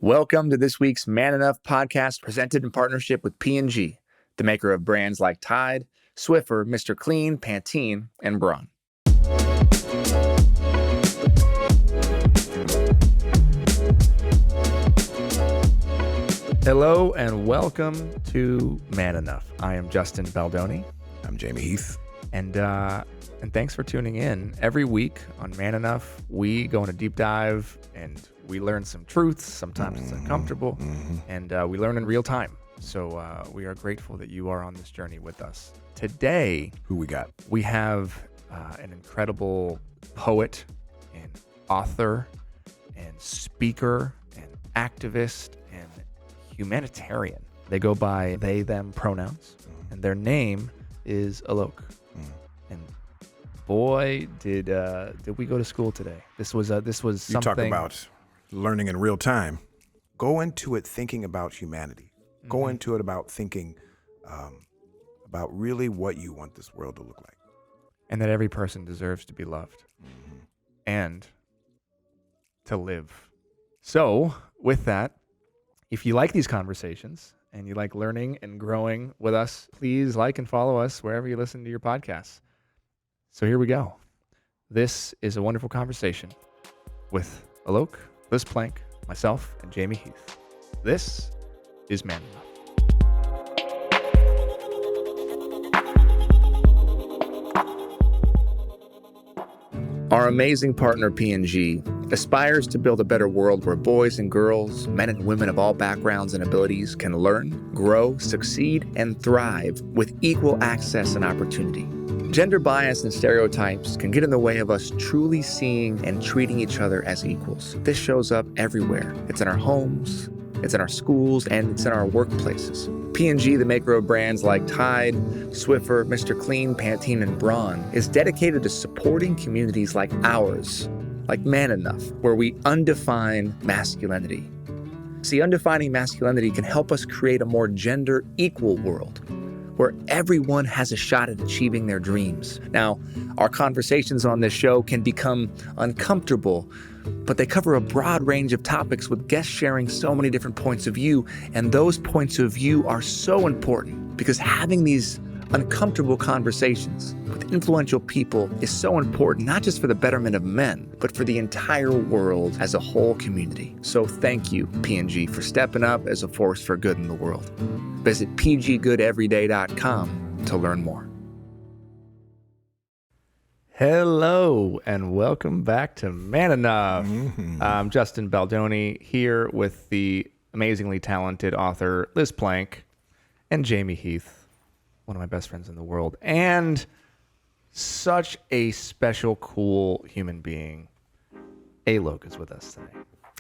Welcome to this week's Man Enough podcast presented in partnership with P&G, the maker of brands like Tide, Swiffer, Mr. Clean, Pantene, and Braun. Hello and welcome to Man Enough. I am Justin Baldoni. I'm Jamie Heath. And thanks for tuning in. Every week on Man Enough, we go on a deep dive and we learn some truths. Sometimes it's uncomfortable, and we learn in real time. So we are grateful that you are on this journey with us. Today, Who we got? we have an incredible poet and author and speaker and activist and humanitarian. They go by they, them pronouns, and their name is ALOK. And boy, did we go to school today. This was something. You talk about learning in real time. Go into it thinking about humanity. Go into it about thinking about really what you want this world to look like. And that every person deserves to be loved and to live. So with that, if you like these conversations and you like learning and growing with us, please like and follow us wherever you listen to your podcasts. So here we go. This is a wonderful conversation with ALOK, Liz Plank, myself, and Jamie Heath. This is Man Enough. Our amazing partner P&G aspires to build a better world where boys and girls, men and women of all backgrounds and abilities can learn, grow, succeed, and thrive with equal access and opportunity. Gender bias and stereotypes can get in the way of us truly seeing and treating each other as equals. This shows up everywhere. It's in our homes, it's in our schools, and it's in our workplaces. P&G, the maker of brands like Tide, Swiffer, Mr. Clean, Pantene, and Braun, is dedicated to supporting communities like ours, like Man Enough, where we undefine masculinity. See, undefining masculinity can help us create a more gender equal world, where everyone has a shot at achieving their dreams. Now, our conversations on this show can become uncomfortable, but they cover a broad range of topics with guests sharing so many different points of view, and those points of view are so important because having these uncomfortable conversations with influential people is so important, not just for the betterment of men, but for the entire world as a whole community. So thank you, P&G, for stepping up as a force for good in the world. Visit pggoodeveryday.com to learn more. Hello, and welcome back to Man Enough. I'm Justin Baldoni here with the amazingly talented author Liz Plank and Jamie Heath, one of my best friends in the world, and such a special, cool human being. ALOK is with us today.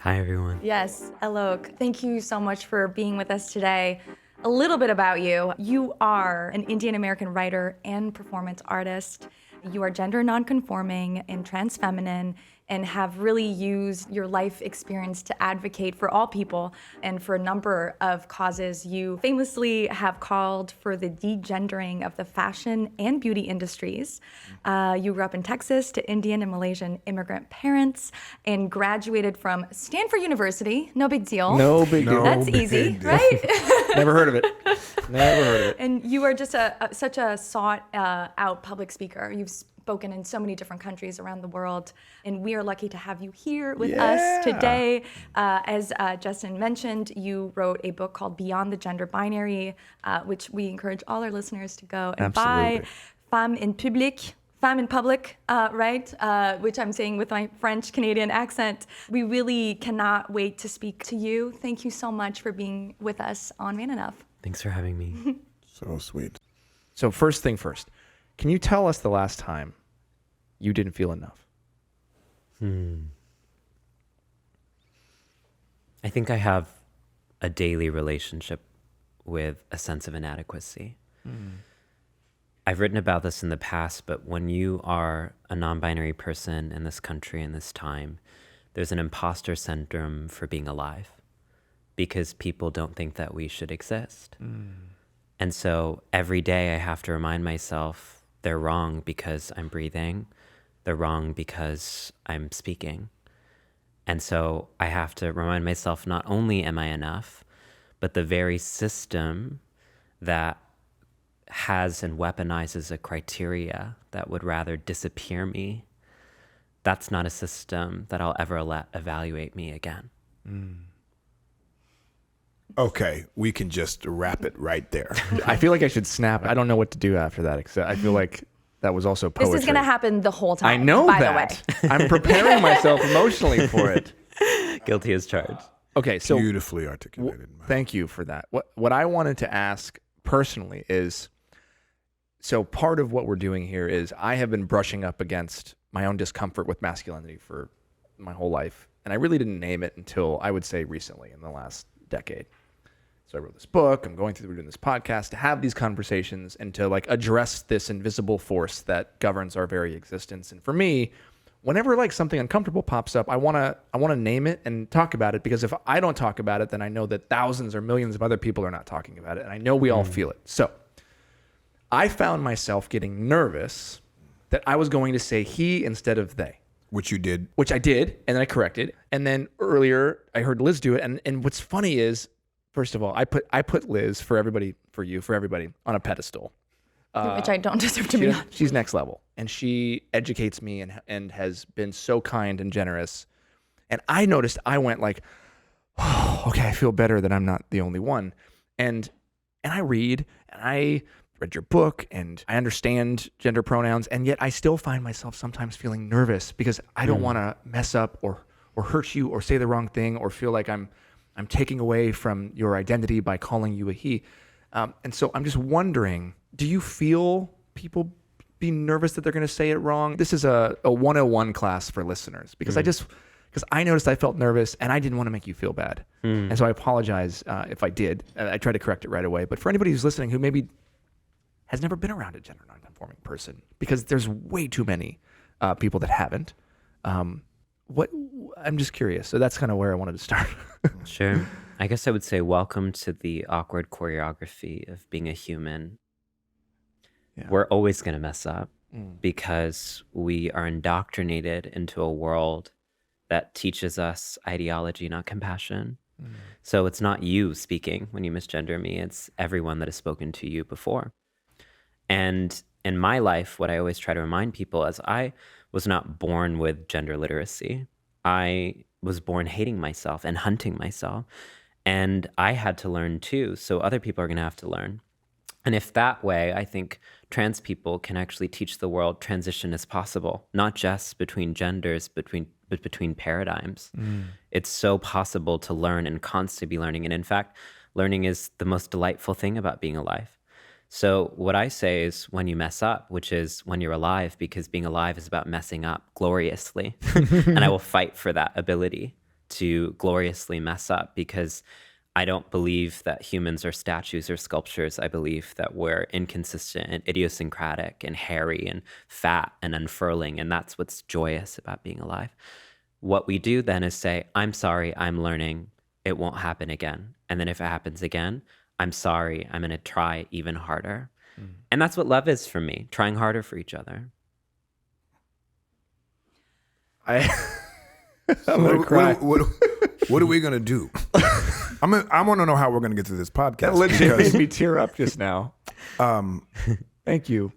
Hi, everyone. Yes, ALOK, thank you so much for being with us today. A little bit about you. You are an Indian American writer and performance artist. You are gender non-conforming and trans feminine and have really used your life experience to advocate for all people and for a number of causes. You famously have called for the degendering of the fashion and beauty industries. You grew up in Texas to Indian and Malaysian immigrant parents and graduated from Stanford University. No big deal. No big deal. That's easy, right? Never heard of it. Never heard of it. And you are just such a sought out public speaker. You've spoken in so many different countries around the world, and we are lucky to have you here with us today. As Justin mentioned, you wrote a book called Beyond the Gender Binary, which we encourage all our listeners to go and buy. Femme in Public, right? Which I'm saying with my French-Canadian accent. We really cannot wait to speak to you. Thank you so much for being with us on Man Enough. Thanks for having me. So sweet. So first thing first, can you tell us the last time you didn't feel enough? I think I have a daily relationship with a sense of inadequacy. I've written about this in the past, but when you are a non-binary person in this country in this time, there's an imposter syndrome for being alive because people don't think that we should exist. And so every day I have to remind myself they're wrong because I'm breathing. They're wrong because I'm speaking. And so I have to remind myself, not only am I enough, but the very system that has and weaponizes a criteria that would rather disappear me, that's not a system that I'll ever let evaluate me again. Okay, we can just wrap it right there. I feel like I should snap. I don't know what to do after that, except I feel like that was also poetry. This is going to happen the whole time. I know by that. the way. I'm preparing myself emotionally for it. Guilty as charged. Okay, so Beautifully articulated. thank you for that. What I wanted to ask personally is, so part of what we're doing here is I have been brushing up against my own discomfort with masculinity for my whole life, and I really didn't name it until I would say recently in the last decade. So I wrote this book, I'm going through doing this podcast to have these conversations and to like address this invisible force that governs our very existence. And for me, whenever like something uncomfortable pops up, I want to name it and talk about it, because if I don't talk about it, then I know that thousands or millions of other people are not talking about it, and I know we all feel it. So I found myself getting nervous that I was going to say he instead of they. Which you did. Which I did, and then I corrected. And then earlier I heard Liz do it, and what's funny is, first of all, I put Liz for everybody on a pedestal. Which I don't deserve to be on. She's next level, and she educates me and has been so kind and generous. And I noticed I went like, oh, okay, I feel better that I'm not the only one. And I read your book, and I understand gender pronouns, and yet I still find myself sometimes feeling nervous because I don't want to mess up or hurt you or say the wrong thing or feel like I'm taking away from your identity by calling you a he. And so I'm just wondering, do you feel people be nervous that they're going to say it wrong? This is a 101 class for listeners, because because I noticed I felt nervous and I didn't want to make you feel bad. And so I apologize if I did. I tried to correct it right away. But for anybody who's listening who maybe has never been around a gender nonconforming person, because there's way too many people that haven't. I'm just curious. So that's kind of where I wanted to start. Sure. I guess I would say welcome to the awkward choreography of being a human. Yeah. We're always going to mess up because we are indoctrinated into a world that teaches us ideology, not compassion. So it's not you speaking when you misgender me. It's everyone that has spoken to you before. And in my life, what I always try to remind people is I was not born with gender literacy. I was born hating myself and hunting myself. And I had to learn too. So other people are going to have to learn. And if that way, I think trans people can actually teach the world transition is possible, not just between genders, but between paradigms. It's so possible to learn and constantly be learning. And in fact, learning is the most delightful thing about being alive. So what I say is when you mess up, which is when you're alive, because being alive is about messing up gloriously. And I will fight for that ability to gloriously mess up, because I don't believe that humans are statues or sculptures. I believe that we're inconsistent and idiosyncratic and hairy and fat and unfurling. And that's what's joyous about being alive. What we do then is say, I'm sorry, I'm learning. It won't happen again. And then if it happens again, I'm sorry, I'm going to try even harder. And that's what love is for me, trying harder for each other. I'm going to cry. What are we going to do? I want to know how we're going to get through this podcast. That legit made me tear up just now. Thank you.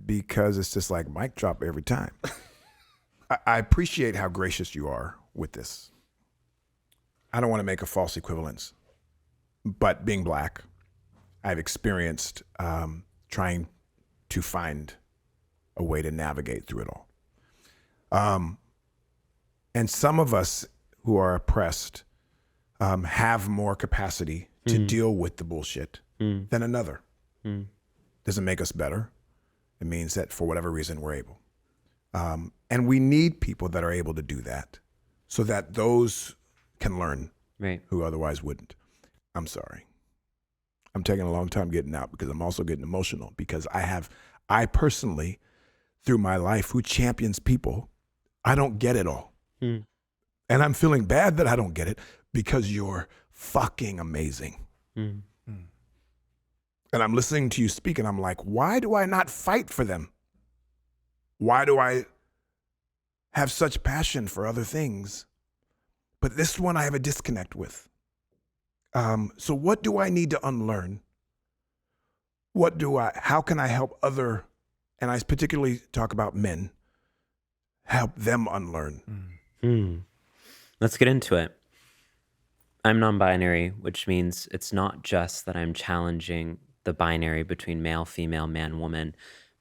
Because it's just like mic drop every time. I appreciate how gracious you are with this. I don't want to make a false equivalence, but being Black, I've experienced trying to find a way to navigate through it all. And some of us who are oppressed have more capacity to deal with the bullshit than another. Doesn't make us better. It means that for whatever reason, we're able. And we need people that are able to do that so that those can learn who otherwise wouldn't. I'm sorry. I'm taking a long time getting out because I'm also getting emotional, because I personally, through my life, who champions people, I don't get it all. And I'm feeling bad that I don't get it, because you're fucking amazing. And I'm listening to you speak and I'm like, why do I not fight for them? Why do I have such passion for other things, but this one I have a disconnect with. So what do I need to unlearn? How can I help and I particularly talk about men, help them unlearn? Let's get into it. I'm non-binary, which means it's not just that I'm challenging the binary between male, female, man, woman,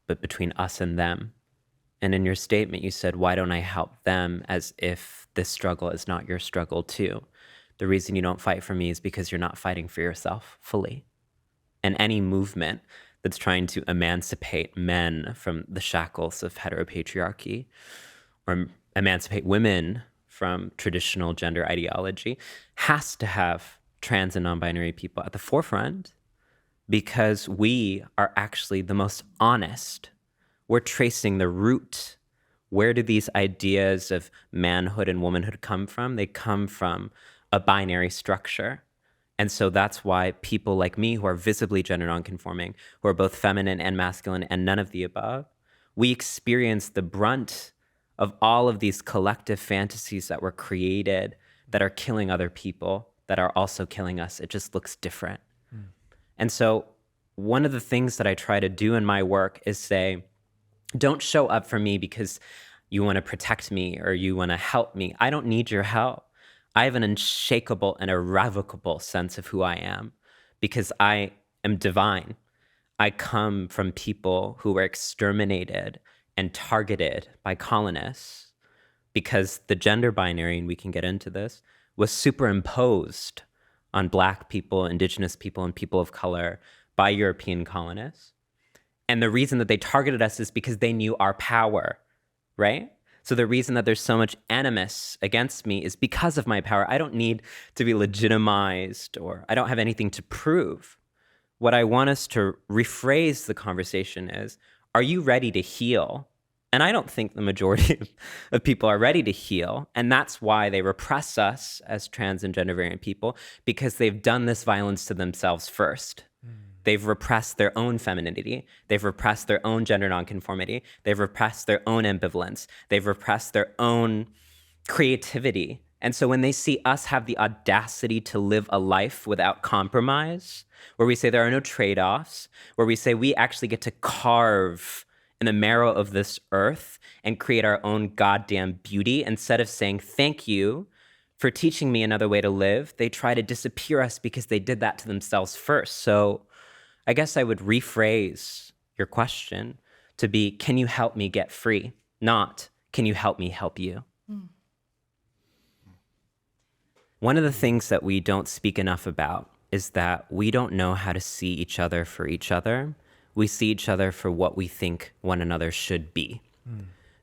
but between us and them. And in your statement, you said, why don't I help them, as if this struggle is not your struggle too? The reason you don't fight for me is because you're not fighting for yourself fully. And any movement that's trying to emancipate men from the shackles of heteropatriarchy or emancipate women from traditional gender ideology has to have trans and non-binary people at the forefront, because we are actually the most honest. We're tracing the root. Where do these ideas of manhood and womanhood come from? They come from a binary structure. And so that's why people like me, who are visibly gender nonconforming, who are both feminine and masculine and none of the above, we experience the brunt of all of these collective fantasies that were created that are killing other people, that are also killing us. It just looks different. And so one of the things that I try to do in my work is say, don't show up for me because you want to protect me or you want to help me. I don't need your help. I have an unshakable and irrevocable sense of who I am because I am divine. I come from people who were exterminated and targeted by colonists because the gender binary, and we can get into this, was superimposed on Black people, Indigenous people, and people of color by European colonists. And the reason that they targeted us is because they knew our power, right? So the reason that there's so much animus against me is because of my power. I don't need to be legitimized, or I don't have anything to prove. What I want us to rephrase the conversation is, are you ready to heal? And I don't think the majority of people are ready to heal. And that's why they repress us as trans and gender variant people, because they've done this violence to themselves first. They've repressed their own femininity. They've repressed their own gender nonconformity. They've repressed their own ambivalence. They've repressed their own creativity. And so when they see us have the audacity to live a life without compromise, where we say there are no trade-offs, where we say we actually get to carve in the marrow of this earth and create our own goddamn beauty, instead of saying thank you for teaching me another way to live, they try to disappear us because they did that to themselves first. So I guess I would rephrase your question to be, can you help me get free? Not, can you help me help you? One of the things that we don't speak enough about is that we don't know how to see each other for each other. We see each other for what we think one another should be.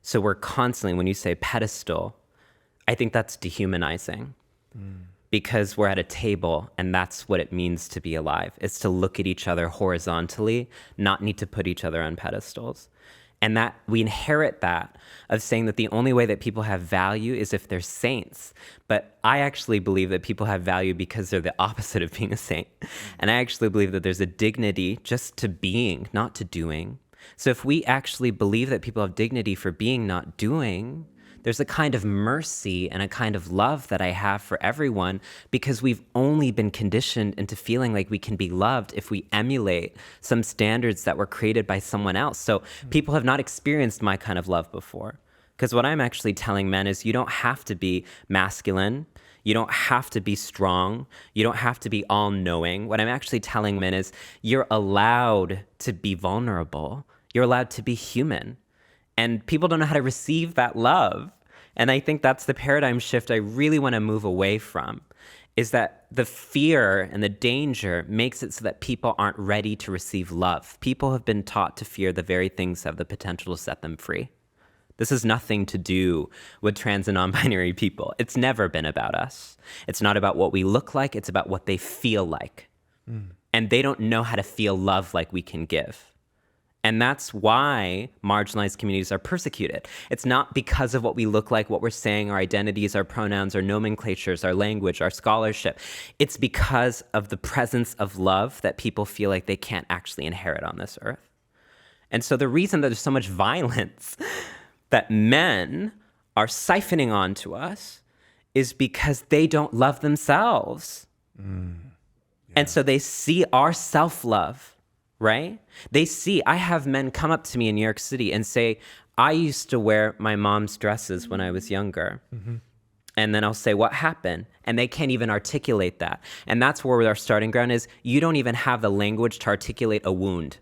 So we're constantly, when you say pedestal, I think that's dehumanizing. Because we're at a table and that's what it means to be alive. It's to look at each other horizontally, not need to put each other on pedestals. And that we inherit that of saying that the only way that people have value is if they're saints. But I actually believe that people have value because they're the opposite of being a saint. And I actually believe that there's a dignity just to being, not to doing. So if we actually believe that people have dignity for being, not doing, there's a kind of mercy and a kind of love that I have for everyone, because we've only been conditioned into feeling like we can be loved if we emulate some standards that were created by someone else. So people have not experienced my kind of love before. Because what I'm actually telling men is, you don't have to be masculine. You don't have to be strong. You don't have to be all-knowing. What I'm actually telling men is, you're allowed to be vulnerable. You're allowed to be human. And people don't know how to receive that love. And I think that's the paradigm shift I really want to move away from, is that the fear and the danger makes it so that people aren't ready to receive love. People have been taught to fear the very things that have the potential to set them free. This has nothing to do with trans and non-binary people. It's never been about us. It's not about what we look like. It's about what they feel like. And they don't know how to feel love like we can give. And that's why marginalized communities are persecuted. It's not because of what we look like, what we're saying, our identities, our pronouns, our nomenclatures, our language, our scholarship. It's because of the presence of love that people feel like they can't actually inherit on this earth. And so the reason that there's so much violence, that men are siphoning onto us is because they don't love themselves. And so they see our self-love, right? They see, I have men come up to me in New York City and say, I used to wear my mom's dresses when I was younger. And then I'll say, what happened? And they can't even articulate that. And that's where our starting ground is. You don't even have the language to articulate a wound.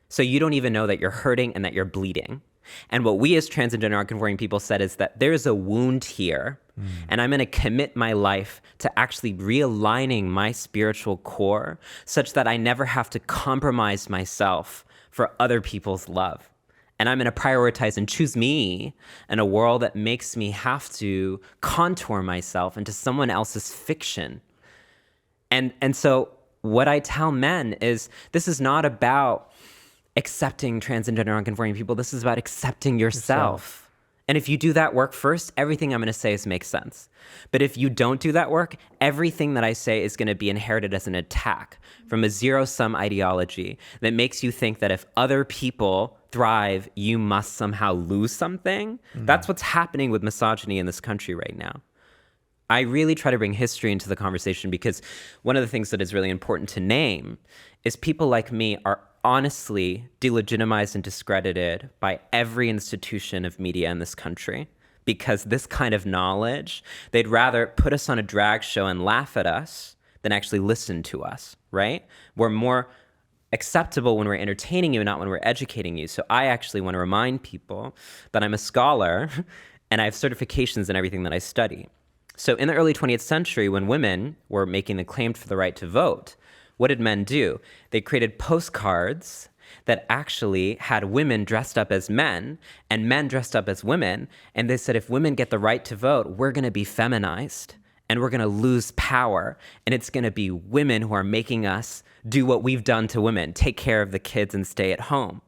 So you don't even know that you're hurting and that you're bleeding. And what we as trans and gender nonconforming people said is that there's a wound here, and I'm going to commit my life to actually realigning my spiritual core such that I never have to compromise myself for other people's love. And I'm going to prioritize and choose me in a world that makes me have to contour myself into someone else's fiction. And so what I tell men is this is not about accepting trans and gender nonconforming people. This is about accepting yourself. And if you do that work first, everything I'm going to say is makes sense. But if you don't do that work, everything that I say is going to be inherited as an attack from a zero-sum ideology that makes you think that if other people thrive, you must somehow lose something. That's what's happening with misogyny in this country right now. I really try to bring history into the conversation because one of the things that is really important to name is people like me are honestly delegitimized and discredited by every institution of media in this country because this kind of knowledge, they'd rather put us on a drag show and laugh at us than actually listen to us, right? We're more acceptable when we're entertaining you, not when we're educating you. So I actually want to remind people that I'm a scholar and I have certifications in everything that I study. So in the early 20th century, when women were making the claim for the right to vote, what did men do? They created postcards that actually had women dressed up as men and men dressed up as women. And they said, if women get the right to vote, we're going to be feminized and we're going to lose power. And it's going to be women who are making us do what we've done to women, take care of the kids and stay at home.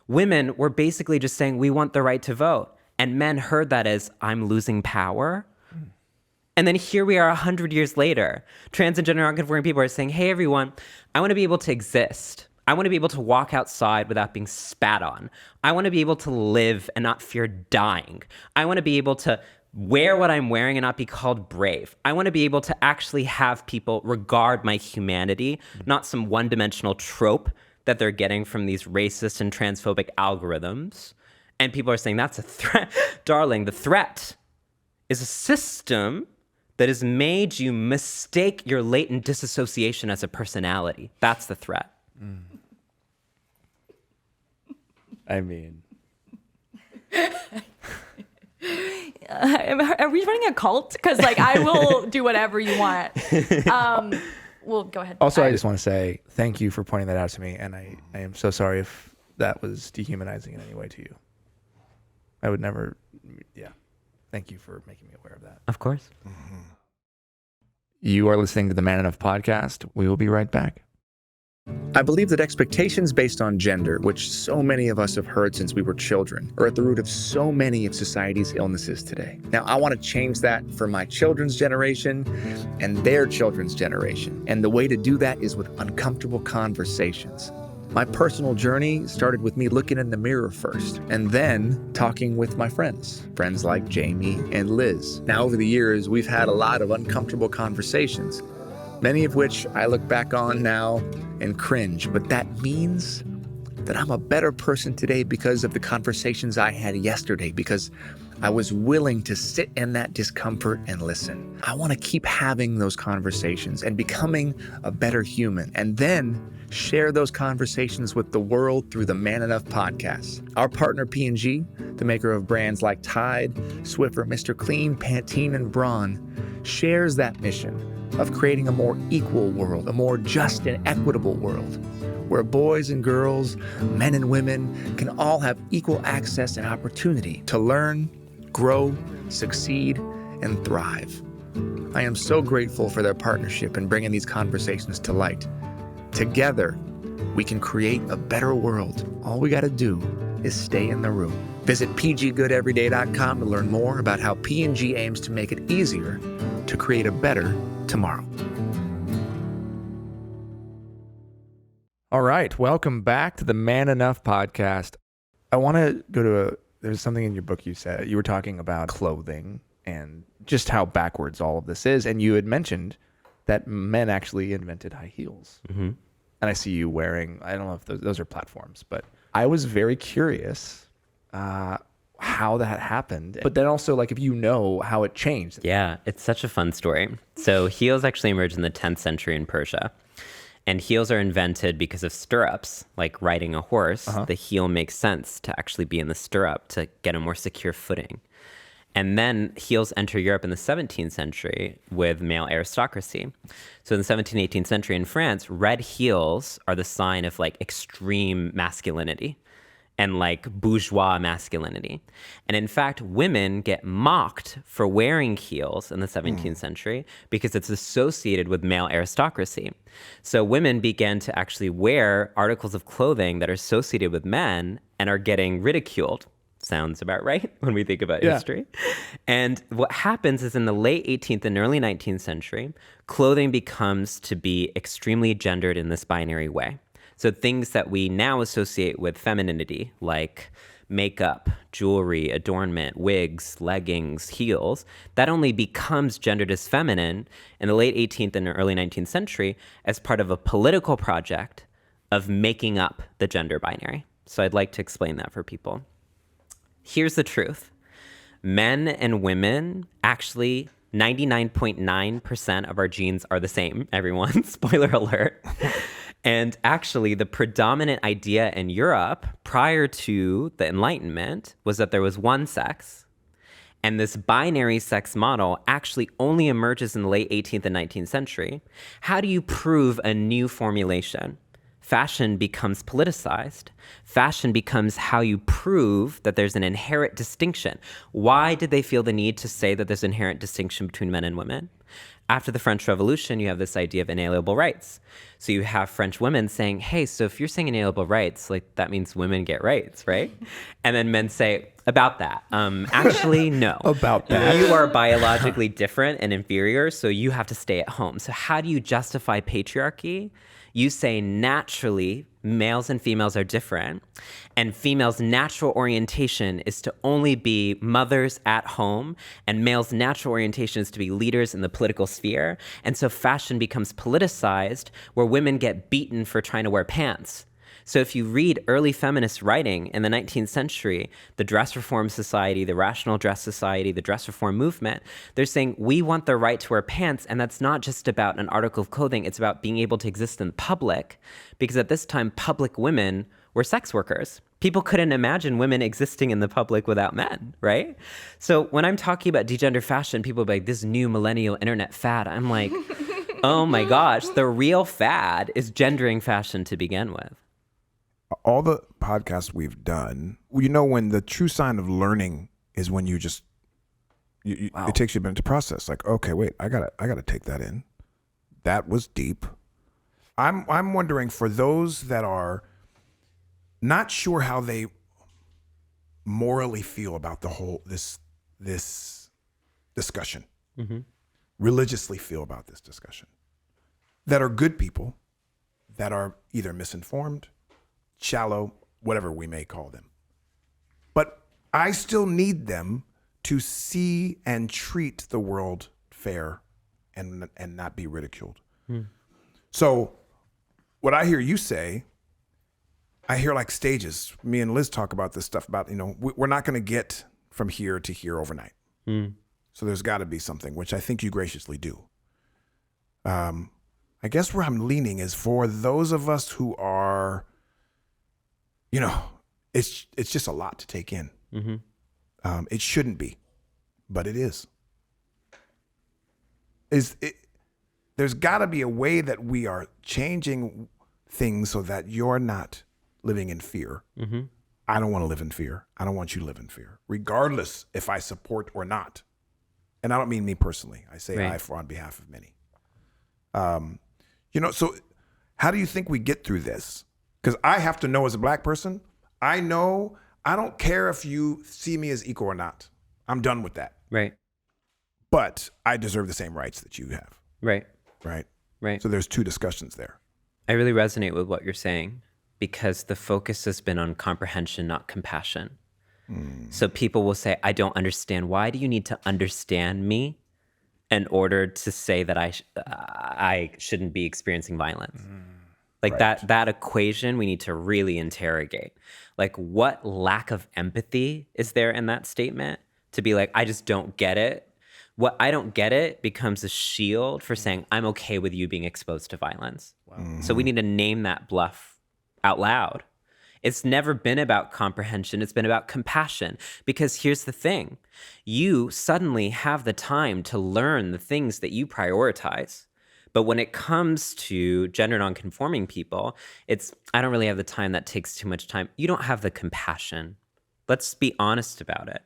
Women were basically just saying, we want the right to vote. And men heard that as, I'm losing power. And then here we are 100 years later. Trans and gender nonconforming people are saying, hey, everyone, I want to be able to exist. I want to be able to walk outside without being spat on. I want to be able to live and not fear dying. I want to be able to wear what I'm wearing and not be called brave. I want to be able to actually have people regard my humanity, not some one-dimensional trope that they're getting from these racist and transphobic algorithms. And people are saying, that's a threat. Darling, the threat is a system that has made you mistake your latent disassociation as a personality. That's the threat. I mean... Are we running a cult? Because I will do whatever you want. Well, go ahead. Also, I just want to say thank you for pointing that out to me, and I am so sorry if that was dehumanizing in any way to you. I would never... Yeah. Thank you for making me aware of that. Of course. You are listening to the Man Enough podcast. We will be right back. I believe that expectations based on gender, which so many of us have heard since we were children, are at the root of so many of society's illnesses today. Now, I want to change that for my children's generation and their children's generation. And the way to do that is with uncomfortable conversations. My personal journey started with me looking in the mirror first, and then talking with my friends like Jamie and Liz. Now, over the years, we've had a lot of uncomfortable conversations, many of which I look back on now and cringe, but that means that I'm a better person today because of the conversations I had yesterday, because I was willing to sit in that discomfort and listen. I want to keep having those conversations and becoming a better human, and then share those conversations with the world through the Man Enough podcast. Our partner P&G, the maker of brands like Tide, Swiffer, Mr. Clean, Pantene, and Braun, shares that mission of creating a more equal world, a more just and equitable world, where boys and girls, men and women can all have equal access and opportunity to learn, grow, succeed, and thrive. I am so grateful for their partnership in bringing these conversations to light. Together, we can create a better world. All we got to do is stay in the room. Visit pggoodeveryday.com to learn more about how P&G aims to make it easier to create a better tomorrow. All right, welcome back to the Man Enough podcast. I want to go to there's something in your book you said. You were talking about clothing and just how backwards all of this is. And you had mentioned that men actually invented high heels. Mm-hmm. And I see you wearing, I don't know if those are platforms, but I was very curious how that happened. But then also, like, if you know how it changed. Yeah, it's such a fun story. So heels actually emerged in the 10th century in Persia. And heels are invented because of stirrups, like riding a horse. The heel makes sense to actually be in the stirrup to get a more secure footing. And then heels enter Europe in the 17th century with male aristocracy. So in the 17th, 18th century in France, red heels are the sign of like extreme masculinity and like bourgeois masculinity. And in fact, women get mocked for wearing heels in the 17th century because it's associated with male aristocracy. So women began to actually wear articles of clothing that are associated with men and are getting ridiculed. Sounds about right when we think about history. And what happens is in the late 18th and early 19th century, clothing becomes to be extremely gendered in this binary way. So things that we now associate with femininity, like makeup, jewelry, adornment, wigs, leggings, heels, that only becomes gendered as feminine in the late 18th and early 19th century as part of a political project of making up the gender binary. So I'd like to explain that for people. Here's the truth. Men and women, actually 99.9% of our genes are the same, everyone. Spoiler alert. And actually, the predominant idea in Europe prior to the Enlightenment was that there was one sex. And this binary sex model actually only emerges in the late 18th and 19th century. How do you prove a new formulation? Fashion becomes politicized. Fashion becomes how you prove that there's an inherent distinction. Why did they feel the need to say that there's an inherent distinction between men and women? After the French Revolution, you have this idea of inalienable rights. So you have French women saying, hey, so if you're saying inalienable rights, like that means women get rights, right? And then men say, about that. Actually, no. About that. You are biologically different and inferior, so you have to stay at home. So how do you justify patriarchy? You say naturally males and females are different, and females' natural orientation is to only be mothers at home, and males' natural orientation is to be leaders in the political sphere. And so fashion becomes politicized, where women get beaten for trying to wear pants. So if you read early feminist writing in the 19th century, the Dress Reform Society, the Rational Dress Society, the Dress Reform Movement, they're saying we want the right to wear pants, and that's not just about an article of clothing, it's about being able to exist in public, because at this time, public women were sex workers. People couldn't imagine women existing in the public without men, right? So when I'm talking about degender fashion, people are like, this new millennial internet fad. I'm like, oh my gosh, the real fad is gendering fashion to begin with. All the podcasts we've done, you know, when the true sign of learning is when you just, it takes you a minute to process. Like, okay, wait, I gotta take that in. That was deep. I'm wondering, for those that are not sure how they morally feel about the whole this discussion, religiously feel about this discussion, that are good people, that are either misinformed, shallow, whatever we may call them. But I still need them to see and treat the world fair and not be ridiculed. So what I hear you say, I hear like stages. Me and Liz talk about this stuff about, you know, we're not going to get from here to here overnight. So there's got to be something, which I think you graciously do. I guess where I'm leaning is for those of us who are, you know, it's just a lot to take in. It shouldn't be, but it is. There's got to be a way that we are changing things so that you're not living in fear. I don't want to live in fear. I don't want you to live in fear, regardless if I support or not. And I don't mean me personally. I say I for on behalf of many. You know, so how do you think we get through this? Because I have to know, as a black person, I know I don't care if you see me as equal or not. I'm done with that. Right. But I deserve the same rights that you have. Right. Right. So there's two discussions there. I really resonate with what you're saying, because the focus has been on comprehension, not compassion. So people will say, I don't understand. Why do you need to understand me in order to say that I shouldn't be experiencing violence? Like that equation we need to really interrogate. Like, what lack of empathy is there in that statement to be like, I just don't get it? What I don't get it becomes a shield for saying, I'm okay with you being exposed to violence. So we need to name that bluff out loud. It's never been about comprehension. It's been about compassion. Because here's the thing. You suddenly have the time to learn the things that you prioritize. But when it comes to gender nonconforming people, I don't really have the time. That takes too much time. You don't have the compassion. Let's be honest about it.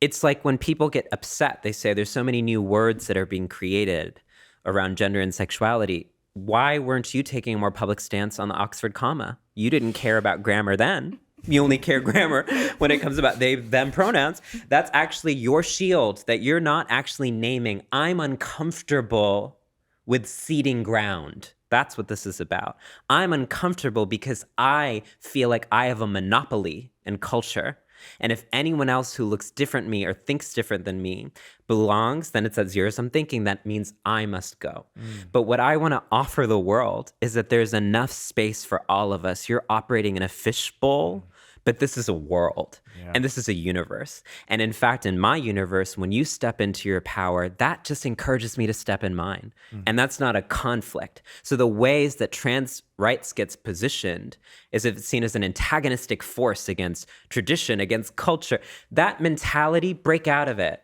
It's like when people get upset, they say there's so many new words that are being created around gender and sexuality. Why weren't you taking a more public stance on the Oxford comma? You didn't care about grammar then. You only care grammar when it comes about they, them pronouns. That's actually your shield that you're not actually naming. I'm uncomfortable with ceding ground. That's what this is about. I'm uncomfortable because I feel like I have a monopoly in culture. And if anyone else who looks different than me or thinks different than me belongs, then it's at zero-sum thinking. That means I must go. But what I want to offer the world is that there's enough space for all of us. You're operating in a fishbowl, but this is a world and this is a universe. And in fact, in my universe, when you step into your power, that just encourages me to step in mine. And that's not a conflict. So the ways that trans rights gets positioned is if it's seen as an antagonistic force against tradition, against culture. That mentality, break out of it.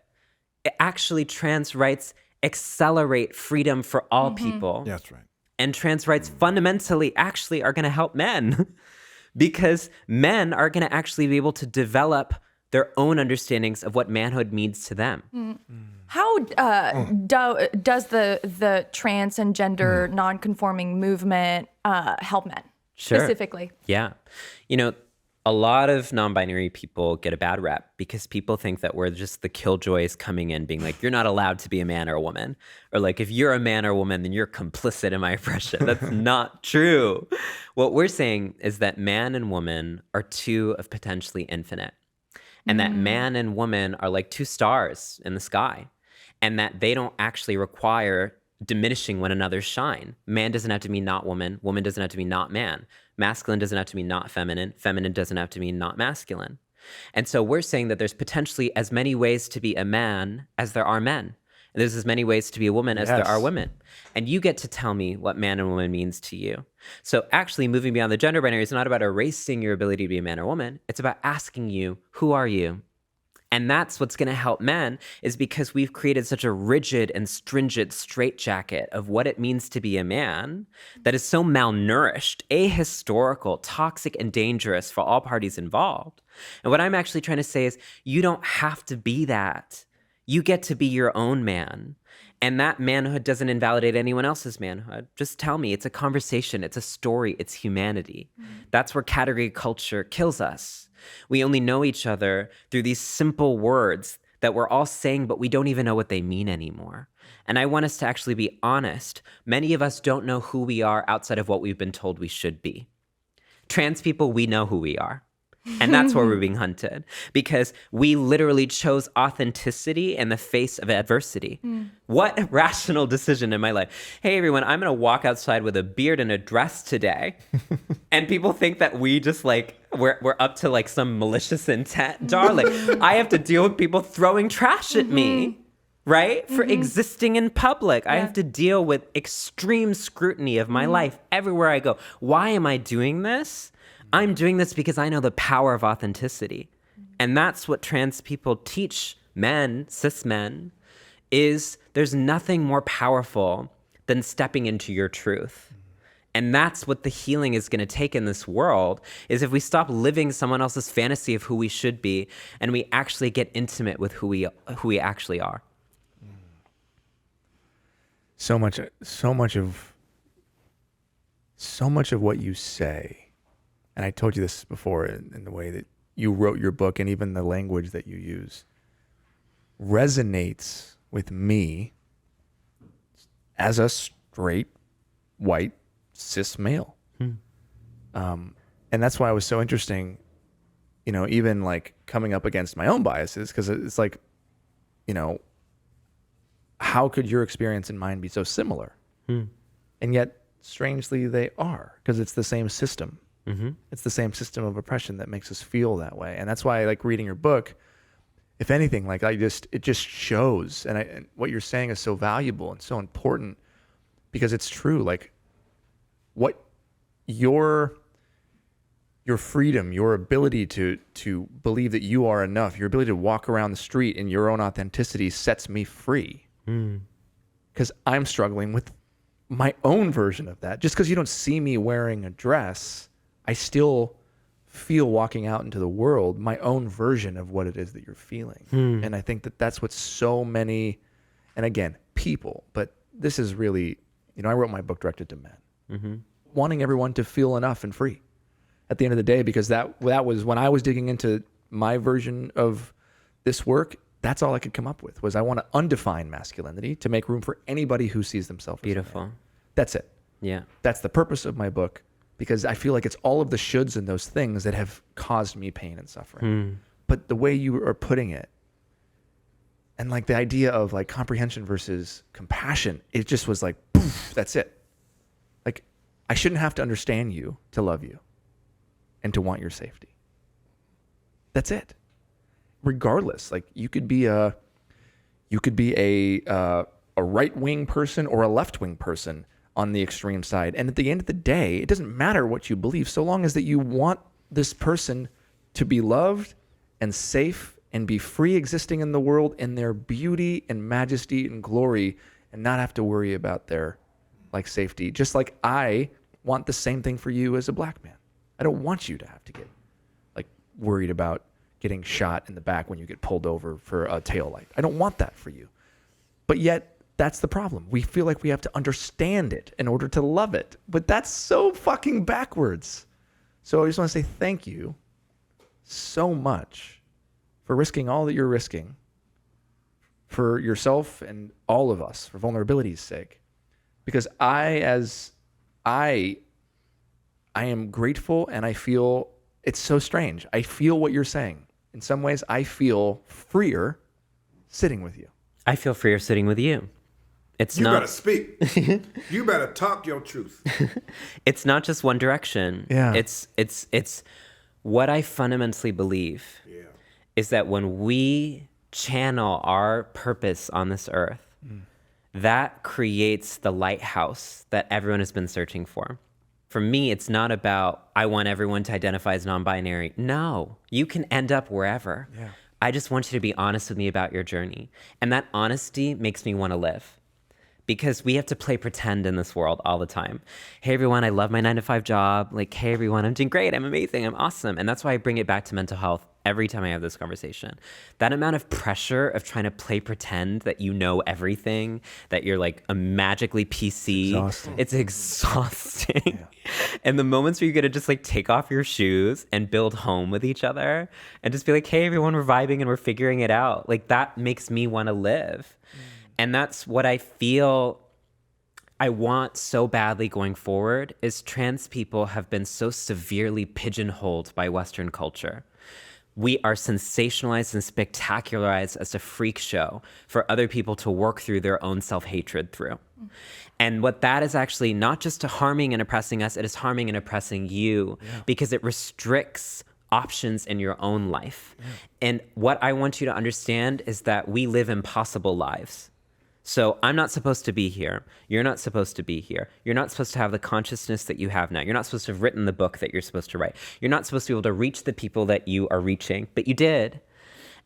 Actually, trans rights accelerate freedom for all people. Yeah, that's right. And trans rights fundamentally actually are going to help men. Because men are going to actually be able to develop their own understandings of what manhood means to them. How does the trans and gender non-conforming movement help men specifically? Yeah. You know, a lot of non-binary people get a bad rep because people think that we're just the killjoys coming in being like, you're not allowed to be a man or a woman. Or like, if you're a man or a woman, then you're complicit in my oppression. That's not true. What we're saying is that man and woman are two of potentially infinite. And that man and woman are like two stars in the sky. And that they don't actually require diminishing one another's shine. Man doesn't have to be not woman. Woman doesn't have to be not man. Masculine doesn't have to be not feminine. Feminine doesn't have to be not masculine. And so we're saying that there's potentially as many ways to be a man as there are men. And there's as many ways to be a woman as there are women. And you get to tell me what man and woman means to you. So actually moving beyond the gender binary is not about erasing your ability to be a man or woman. It's about asking you, who are you? And that's what's going to help men, is because we've created such a rigid and stringent straitjacket of what it means to be a man that is so malnourished, ahistorical, toxic, and dangerous for all parties involved. And what I'm actually trying to say is you don't have to be that. You get to be your own man. And that manhood doesn't invalidate anyone else's manhood. Just tell me. It's a conversation. It's a story. It's humanity. That's where category culture kills us. We only know each other through these simple words that we're all saying, but we don't even know what they mean anymore. And I want us to actually be honest. Many of us don't know who we are outside of what we've been told we should be. Trans people, we know who we are. And that's where we're being hunted, because we literally chose authenticity in the face of adversity. What rational decision in my life? Hey, everyone, I'm going to walk outside with a beard and a dress today. And people think that we just like, we're up to like some malicious intent. Darling, I have to deal with people throwing trash at me, right? For existing in public. I have to deal with extreme scrutiny of my life everywhere I go. Why am I doing this? I'm doing this because I know the power of authenticity. And that's what trans people teach men, cis men, is there's nothing more powerful than stepping into your truth. And that's what the healing is going to take in this world, is if we stop living someone else's fantasy of who we should be and we actually get intimate with who we actually are. So much of what you say, and I told you this before in the way that you wrote your book and even the language that you use, resonates with me as a straight, white, cis male. And that's why it was so interesting you know, even like coming up against my own biases, because it's like, you know, how could your experience and mine be so similar? And yet, strangely, they are, because it's the same system. It's the same system of oppression that makes us feel that way. And that's why I like reading your book. If anything, like it just shows, and what you're saying is so valuable and so important, because it's true. Like what your freedom, your ability to believe that you are enough, your ability to walk around the street in your own authenticity sets me free. Because I'm struggling with my own version of that. Just because you don't see me wearing a dress, I still feel walking out into the world my own version of what it is that you're feeling. And I think that that's what so many, and again, people, but this is really, you know, I wrote my book directed to men, wanting everyone to feel enough and free at the end of the day, because that was when I was digging into my version of this work. That's all I could come up with, was I want to undefine masculinity to make room for anybody who sees themselves as Beautiful. a man. That's it. Yeah. That's the purpose of my book, because I feel like it's all of the shoulds and those things that have caused me pain and suffering. But the way you are putting it, and like the idea of like comprehension versus compassion, it just was like, poof, that's it. Like I shouldn't have to understand you to love you and to want your safety. That's it. Regardless, like you could be a right-wing person or a left-wing person on the extreme side. And at the end of the day, it doesn't matter what you believe, so long as that you want this person to be loved and safe and be free existing in the world in their beauty and majesty and glory, and not have to worry about their like safety. Just like I want the same thing for you as a black man. I don't want you to have to get like worried about getting shot in the back when you get pulled over for a taillight. I don't want that for you. But yet, that's the problem. We feel like we have to understand it in order to love it. But that's so fucking backwards. So I just want to say thank you so much for risking all that you're risking for yourself and all of us, for vulnerability's sake. Because I am grateful, and I feel it's so strange. I feel what you're saying. In some ways, I feel freer sitting with you. I feel freer sitting with you. You better speak. You better talk your truth. It's not just one direction. Yeah. It's what I fundamentally believe is that when we channel our purpose on this earth, that creates the lighthouse that everyone has been searching for. For me, it's not about, I want everyone to identify as non-binary. No, you can end up wherever. Yeah. I just want you to be honest with me about your journey. And that honesty makes me want to live. Because we have to play pretend in this world all the time. Hey, everyone, I love my 9-to-5 job. Like, hey, everyone, I'm doing great. I'm amazing. I'm awesome. And that's why I bring it back to mental health every time I have this conversation. That amount of pressure of trying to play pretend that you know everything, that you're like a magically PC. It's exhausting. Yeah. And the moments where you get to just like take off your shoes and build home with each other and just be like, hey, everyone, we're vibing and we're figuring it out. Like that makes me want to live. And that's what I feel I want so badly going forward is trans people have been so severely pigeonholed by Western culture. We are sensationalized and spectacularized as a freak show for other people to work through their own self-hatred through. And what that is actually not just harming and oppressing us, it is harming and oppressing you because it restricts options in your own life. And what I want you to understand is that we live impossible lives. So I'm not supposed to be here. You're not supposed to be here. You're not supposed to have the consciousness that you have now. You're not supposed to have written the book that you're supposed to write. You're not supposed to be able to reach the people that you are reaching, but you did.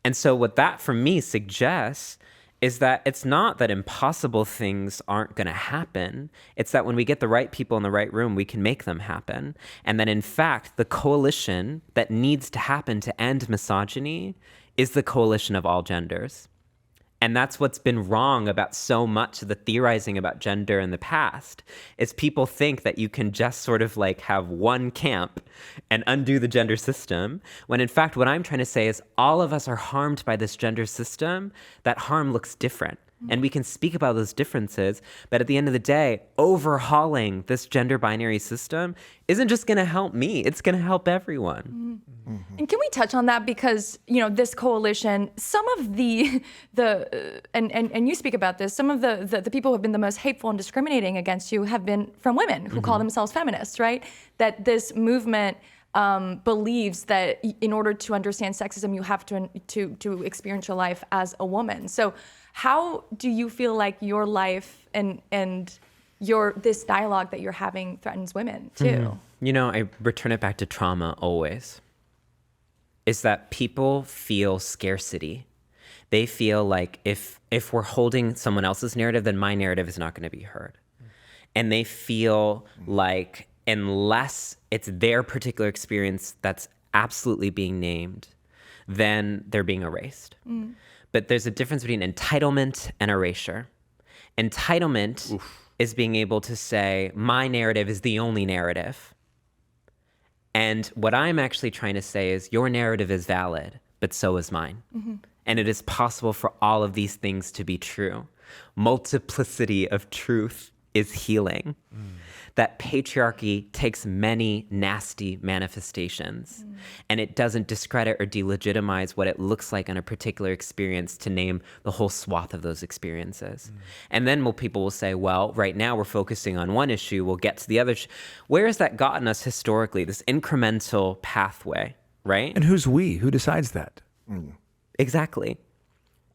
And so what that for me suggests is that it's not that impossible things aren't going to happen. It's that when we get the right people in the right room, we can make them happen. And that in fact, the coalition that needs to happen to end misogyny is the coalition of all genders. And that's what's been wrong about so much of the theorizing about gender in the past, is people think that you can just sort of like have one camp and undo the gender system, when in fact what I'm trying to say is all of us are harmed by this gender system. That harm looks different. And we can speak about those differences, but at the end of the day, overhauling this gender binary system isn't just going to help me, it's going to help everyone. And can we touch on that? Because, this coalition, some of and you speak about this, some of the people who have been the most hateful and discriminating against you have been from women who call themselves feminists, right? That this movement believes that in order to understand sexism, you have to experience your life as a woman. So how do you feel like your life and this dialogue that you're having threatens women too? I return it back to trauma always, is that people feel scarcity. They feel like if we're holding someone else's narrative, then my narrative is not going to be heard. And they feel like unless it's their particular experience that's absolutely being named, then they're being erased. But there's a difference between entitlement and erasure. Entitlement is being able to say, my narrative is the only narrative. And what I'm actually trying to say is your narrative is valid, but so is mine. And it is possible for all of these things to be true. Multiplicity of truth is healing. That patriarchy takes many nasty manifestations, and it doesn't discredit or delegitimize what it looks like in a particular experience to name the whole swath of those experiences. And then people will say, well, right now we're focusing on one issue, we'll get to the other. Where has that gotten us historically, this incremental pathway, right? And who's we? Who decides that? Exactly.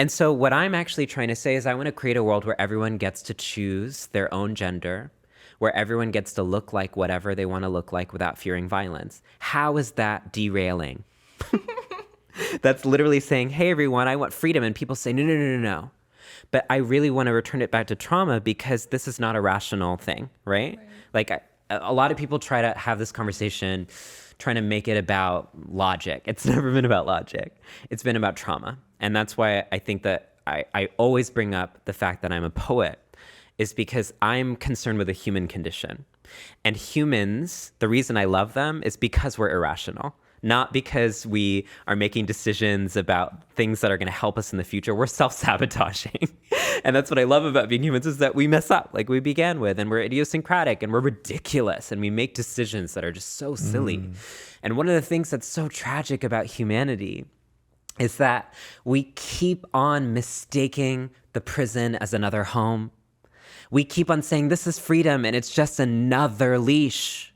And so what I'm actually trying to say is I want to create a world where everyone gets to choose their own gender, where everyone gets to look like whatever they want to look like without fearing violence. How is that derailing? That's literally saying, hey, everyone, I want freedom. And people say, no. But I really want to return it back to trauma because this is not a rational thing, right? Like a lot of people try to have this conversation trying to make it about logic. It's never been about logic. It's been about trauma. And that's why I think that I always bring up the fact that I'm a poet, is because I'm concerned with the human condition. And humans, the reason I love them is because we're irrational, not because we are making decisions about things that are going to help us in the future. We're self-sabotaging. And that's what I love about being humans, is that we mess up like we began with, and we're idiosyncratic and we're ridiculous and we make decisions that are just so silly. And one of the things that's so tragic about humanity is that we keep on mistaking the prison as another home. We keep on saying this is freedom and it's just another leash.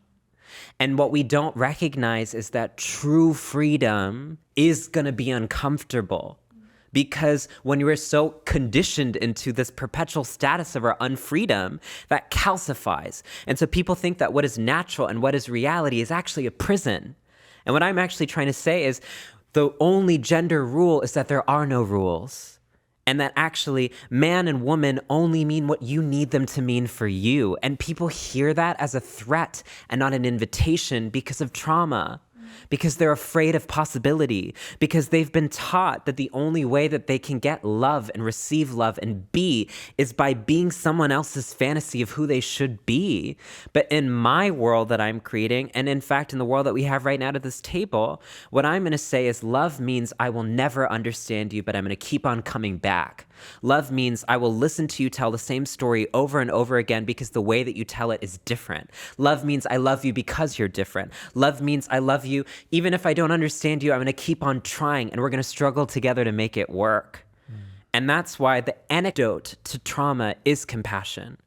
And what we don't recognize is that true freedom is going to be uncomfortable, because when you are so conditioned into this perpetual status of our unfreedom, that calcifies. And so people think that what is natural and what is reality is actually a prison. And what I'm actually trying to say is the only gender rule is that there are no rules. And that actually man and woman only mean what you need them to mean for you. And people hear that as a threat and not an invitation because of trauma, because they're afraid of possibility, because they've been taught that the only way that they can get love and receive love and be is by being someone else's fantasy of who they should be. But in my world that I'm creating, and in fact in the world that we have right now at this table, what I'm going to say is love means I will never understand you, but I'm going to keep on coming back. Love means I will listen to you tell the same story over and over again because the way that you tell it is different. Love means I love you because you're different. Love means I love you even if I don't understand you. I'm going to keep on trying, and we're going to struggle together to make it work. And that's why the antidote to trauma is compassion.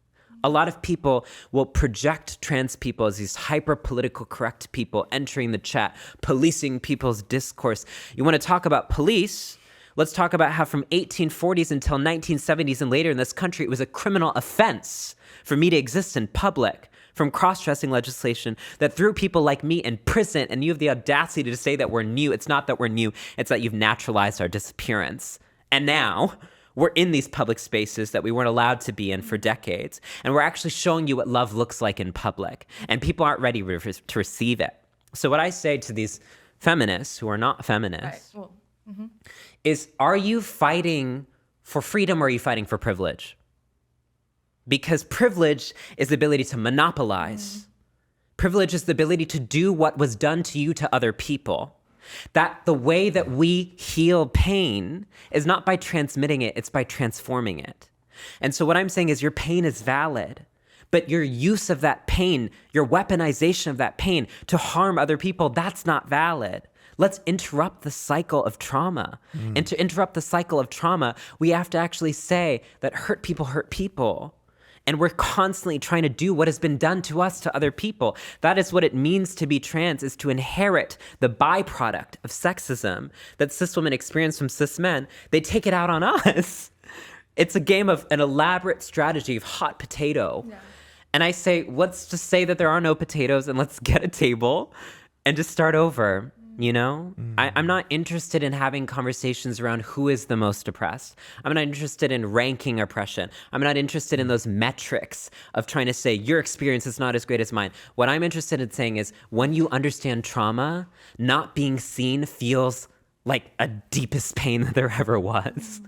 A lot of people will project trans people as these hyper-political correct people entering the chat, policing people's discourse. You want to talk about police? Let's talk about how from 1840s until 1970s and later in this country, it was a criminal offense for me to exist in public, from cross-dressing legislation that threw people like me in prison. And you have the audacity to say that we're new. It's not that we're new. It's that you've naturalized our disappearance. And now we're in these public spaces that we weren't allowed to be in for decades. And we're actually showing you what love looks like in public. And people aren't ready to receive it. So what I say to these feminists who are not feminists is, are you fighting for freedom or are you fighting for privilege? Because privilege is the ability to monopolize. Privilege is the ability to do what was done to you to other people. That the way that we heal pain is not by transmitting it, it's by transforming it. And so what I'm saying is your pain is valid, but your use of that pain, your weaponization of that pain to harm other people, that's not valid. Let's interrupt the cycle of trauma. And to interrupt the cycle of trauma, we have to actually say that hurt people hurt people. And we're constantly trying to do what has been done to us to other people. That is what it means to be trans, is to inherit the byproduct of sexism that cis women experience from cis men. They take it out on us. It's a game of an elaborate strategy of hot potato. Yeah. And I say, let's just say that there are no potatoes and let's get a table and just start over. You know, I'm not interested in having conversations around who is the most oppressed. I'm not interested in ranking oppression. I'm not interested in those metrics of trying to say your experience is not as great as mine. What I'm interested in saying is when you understand trauma, not being seen feels like a deepest pain that there ever was.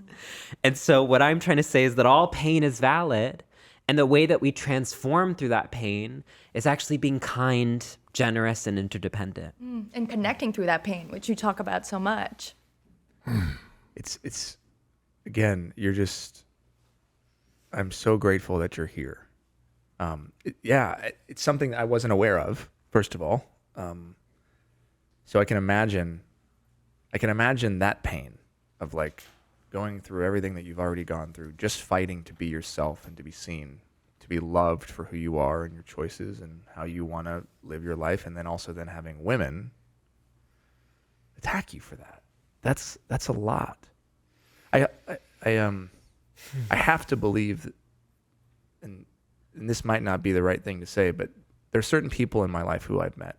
And so what I'm trying to say is that all pain is valid. And the way that we transform through that pain is actually being kind, generous, and interdependent. And connecting through that pain, which you talk about so much. It's again, I'm so grateful that you're here. It's something I wasn't aware of, first of all. So I can imagine that pain of like going through everything that you've already gone through, just fighting to be yourself and to be seen, to be loved for who you are and your choices and how you want to live your life, and then also having women attack you for that. That's a lot. I have to believe, and this might not be the right thing to say, but there's certain people in my life who I've met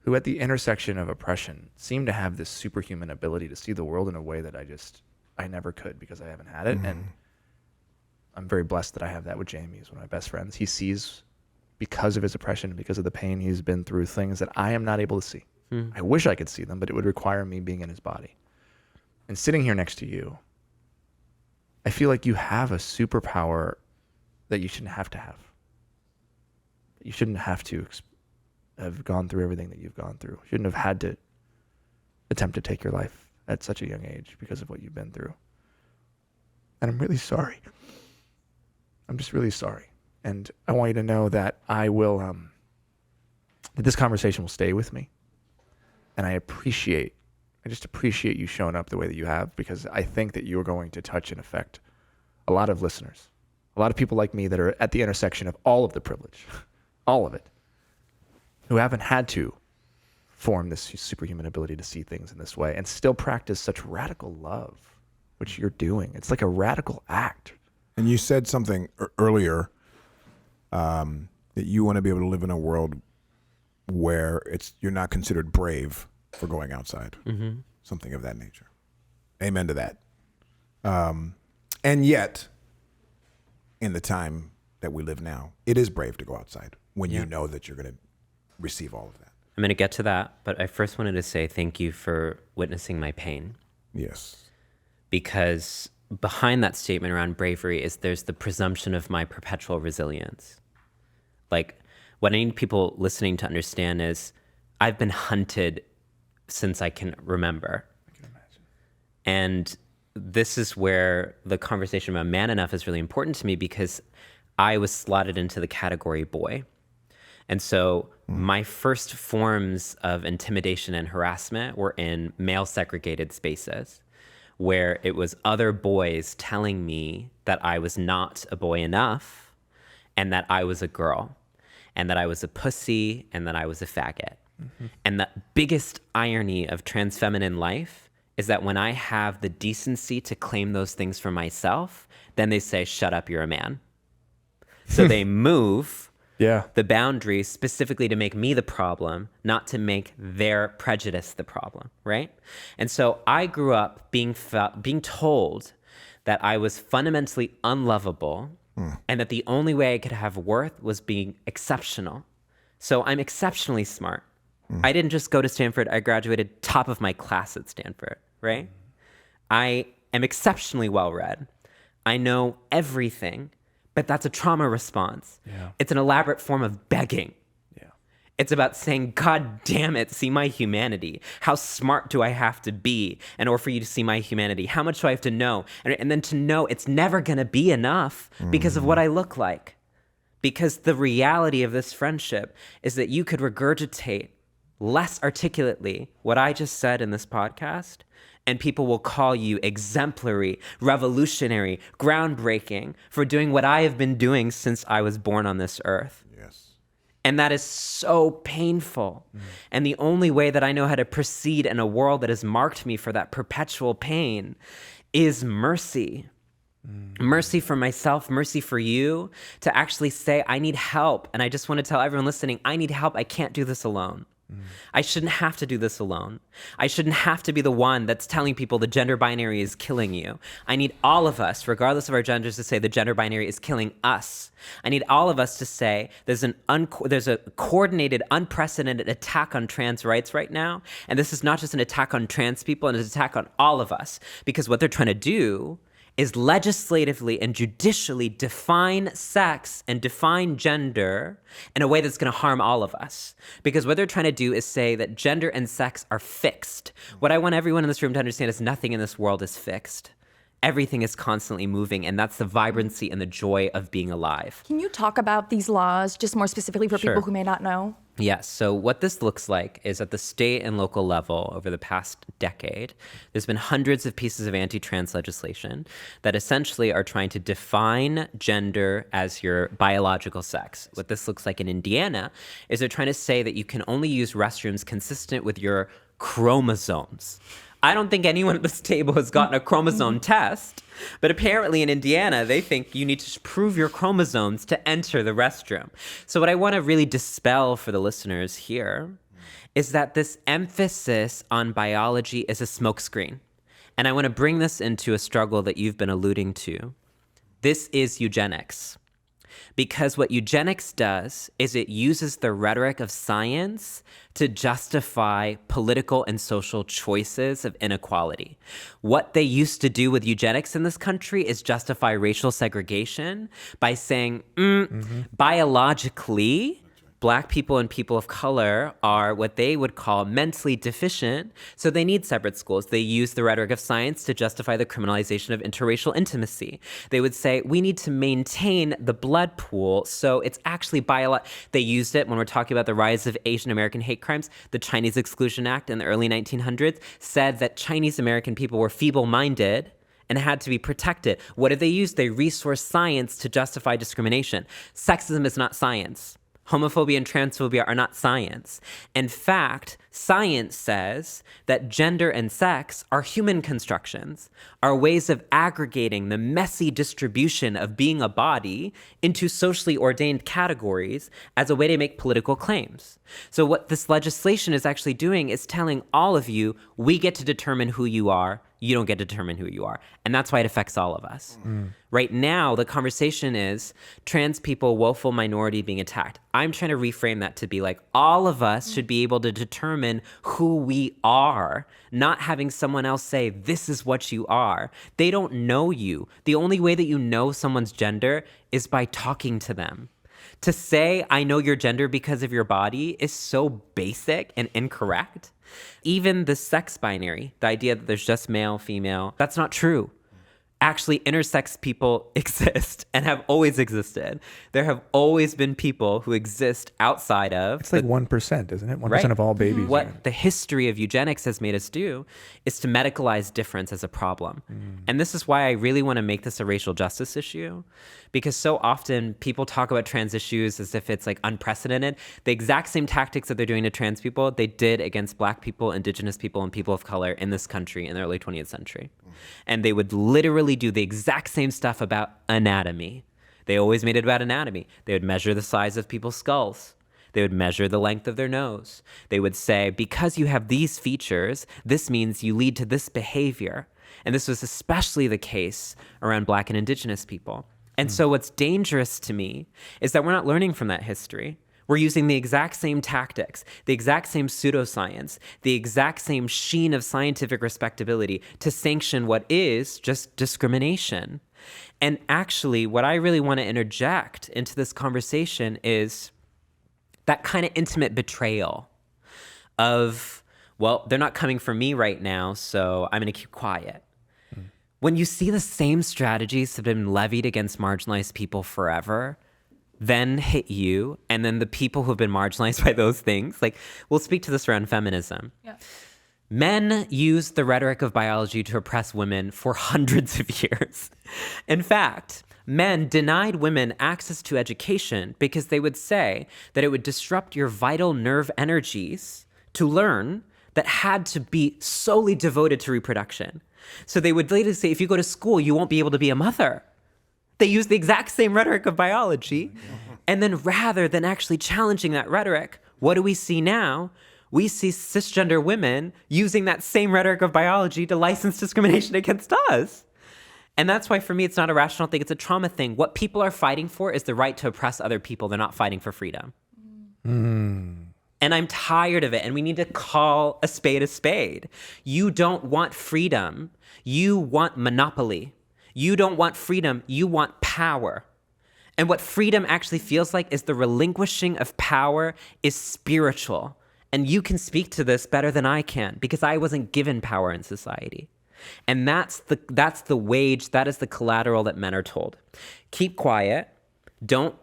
who at the intersection of oppression seem to have this superhuman ability to see the world in a way that I never could because I haven't had it. And I'm very blessed that I have that with Jamie. He's one of my best friends. He sees, because of his oppression, because of the pain he's been through, things that I am not able to see. I wish I could see them, but it would require me being in his body. And sitting here next to you, I feel like you have a superpower that you shouldn't have to have. You shouldn't have to have gone through everything that you've gone through. You shouldn't have had to attempt to take your life at such a young age because of what you've been through. And I'm really sorry. I'm just really sorry. And I want you to know that I will, that this conversation will stay with me. And I just appreciate you showing up the way that you have, because I think that you're going to touch and affect a lot of listeners, a lot of people like me that are at the intersection of all of the privilege, all of it, who haven't had to form this superhuman ability to see things in this way and still practice such radical love, which you're doing. It's like a radical act. And you said something earlier that you want to be able to live in a world where you're not considered brave for going outside, something of that nature. Amen to that. And yet, in the time that we live now, it is brave to go outside when you know that you're going to receive all of that. I'm going to get to that, but I first wanted to say thank you for witnessing my pain. Yes. Because behind that statement around bravery there's the presumption of my perpetual resilience. Like, what I need people listening to understand is I've been hunted since I can remember. I can imagine. And this is where the conversation about man enough is really important to me, because I was slotted into the category boy. And so my first forms of intimidation and harassment were in male segregated spaces, where it was other boys telling me that I was not a boy enough and that I was a girl and that I was a pussy and that I was a faggot. And the biggest irony of trans feminine life is that when I have the decency to claim those things for myself, then they say, shut up, you're a man. So they move the boundaries specifically to make me the problem, not to make their prejudice the problem, right? And so I grew up being told that I was fundamentally unlovable and that the only way I could have worth was being exceptional. So I'm exceptionally smart. I didn't just go to Stanford, I graduated top of my class at Stanford, right? I am exceptionally well-read. I know everything. But that's a trauma response. Yeah. It's an elaborate form of begging. Yeah. It's about saying, God damn it, see my humanity. How smart do I have to be in order for you to see my humanity? How much do I have to know? And then to know it's never going to be enough because of what I look like. Because the reality of this friendship is that you could regurgitate less articulately what I just said in this podcast, and people will call you exemplary, revolutionary, groundbreaking for doing what I have been doing since I was born on this earth. Yes. And that is so painful. And the only way that I know how to proceed in a world that has marked me for that perpetual pain is mercy. Mercy for myself, mercy for you, to actually say, I need help. And I just want to tell everyone listening, I need help. I can't do this alone. I shouldn't have to do this alone. I shouldn't have to be the one that's telling people the gender binary is killing you. I need all of us, regardless of our genders, to say the gender binary is killing us. I need all of us to say there's a coordinated, unprecedented attack on trans rights right now. And this is not just an attack on trans people, it's an attack on all of us. Because what they're trying to do is legislatively and judicially define sex and define gender in a way that's going to harm all of us. Because what they're trying to do is say that gender and sex are fixed. What I want everyone in this room to understand is nothing in this world is fixed. Everything is constantly moving, and that's the vibrancy and the joy of being alive. Can you talk about these laws just more specifically for Sure. people who may not know? Yes. So what this looks like is at the state and local level over the past decade, there's been hundreds of pieces of anti-trans legislation that essentially are trying to define gender as your biological sex. What this looks like in Indiana is they're trying to say that you can only use restrooms consistent with your chromosomes. I don't think anyone at this table has gotten a chromosome test, but apparently in Indiana, they think you need to prove your chromosomes to enter the restroom. So what I want to really dispel for the listeners here is that this emphasis on biology is a smokescreen. And I want to bring this into a struggle that you've been alluding to. This is eugenics. Because what eugenics does is it uses the rhetoric of science to justify political and social choices of inequality. What they used to do with eugenics in this country is justify racial segregation by saying, biologically, Black people and people of color are what they would call mentally deficient, so they need separate schools. They use the rhetoric of science to justify the criminalization of interracial intimacy. They would say, we need to maintain the blood pool, so it's actually They used it when we're talking about the rise of Asian American hate crimes. The Chinese Exclusion Act in the early 1900s said that Chinese American people were feeble-minded and had to be protected. What did they use? They resourced science to justify discrimination. Sexism is not science. Homophobia and transphobia are not science. In fact, science says that gender and sex are human constructions, are ways of aggregating the messy distribution of being a body into socially ordained categories as a way to make political claims. So what this legislation is actually doing is telling all of you, we get to determine who you are, you don't get to determine who you are. And that's why it affects all of us. Right now, the conversation is trans people, woeful minority being attacked. I'm trying to reframe that to be like, all of us should be able to determine who we are, not having someone else say, this is what you are. They don't know you. The only way that you know someone's gender is by talking to them. To say, I know your gender because of your body is so basic and incorrect. Even the sex binary, the idea that there's just male, female, that's not true. Actually, intersex people exist and have always existed. There have always been people who exist outside of... It's like 1%, isn't it? 1% Right. of all babies. What the history of eugenics has made us do is to medicalize difference as a problem. And this is why I really want to make this a racial justice issue, because so often people talk about trans issues as if it's like unprecedented. The exact same tactics that they're doing to trans people, they did against Black people, Indigenous people, and people of color in this country in the early 20th century. And they would literally do the exact same stuff about anatomy. They always made it about anatomy. They would measure the size of people's skulls. They would measure the length of their nose. They would say, because you have these features, this means you lead to this behavior. And this was especially the case around Black and Indigenous people. And so what's dangerous to me is that we're not learning from that history. We're using the exact same tactics, the exact same pseudoscience, the exact same sheen of scientific respectability to sanction what is just discrimination. And actually, what I really want to interject into this conversation is that kind of intimate betrayal of, well, they're not coming for me right now, so I'm going to keep quiet. When you see the same strategies have been levied against marginalized people forever, then hit you, and then the people who've been marginalized by those things, like, we'll speak to this around feminism. Yeah. Men used the rhetoric of biology to oppress women for hundreds of years. In fact, men denied women access to education because they would say that it would disrupt your vital nerve energies to learn that had to be solely devoted to reproduction. So they would later say, if you go to school, you won't be able to be a mother. They used the exact same rhetoric of biology. And then rather than actually challenging that rhetoric, what do we see now? We see cisgender women using that same rhetoric of biology to license discrimination against us. And that's why, for me, it's not a rational thing. It's a trauma thing. What people are fighting for is the right to oppress other people. They're not fighting for freedom. And I'm tired of it. And we need to call a spade a spade. You don't want freedom. You want monopoly. You don't want freedom. You want power. And what freedom actually feels like is the relinquishing of power is spiritual. And you can speak to this better than I can because I wasn't given power in society. And that's the wage, that is the collateral that men are told. Keep quiet. Don't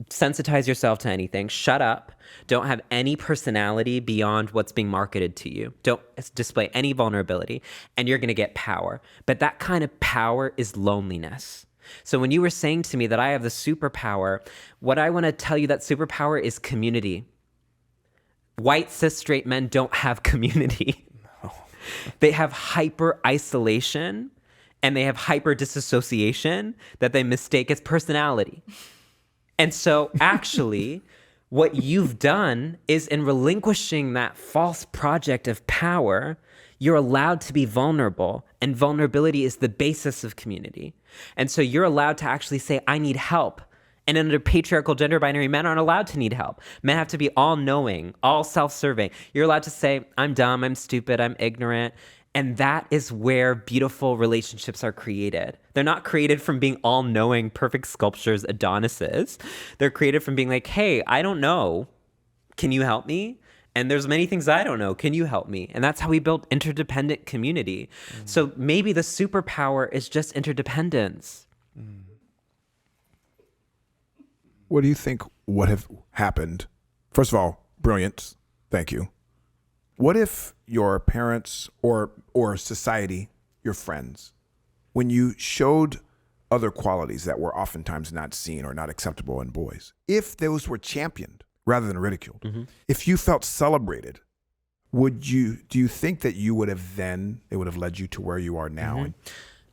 sensitize yourself to anything. Shut up. Don't have any personality beyond what's being marketed to you. Don't display any vulnerability, and you're going to get power. But that kind of power is loneliness. So when you were saying to me that I have the superpower, what I want to tell you, that superpower is community. White cis straight men don't have community. No. They have hyper isolation, and they have hyper disassociation that they mistake as personality. And so actually, what you've done is, in relinquishing that false project of power, you're allowed to be vulnerable, and vulnerability is the basis of community. And so you're allowed to actually say, I need help. And under patriarchal gender binary, men aren't allowed to need help. Men have to be all-knowing, all self-serving. You're allowed to say, I'm dumb, I'm stupid, I'm ignorant. And that is where beautiful relationships are created. They're not created from being all-knowing, perfect sculptures, Adonises. They're created from being like, hey, I don't know. Can you help me? And there's many things I don't know. Can you help me? And that's how we build interdependent community. So maybe the superpower is just interdependence. What do you think would have happened? First of all, brilliant. Thank you. What if your parents or society, your friends, when you showed other qualities that were oftentimes not seen or not acceptable in boys, if those were championed rather than ridiculed, if you felt celebrated, do you think that it would have led you to where you are now?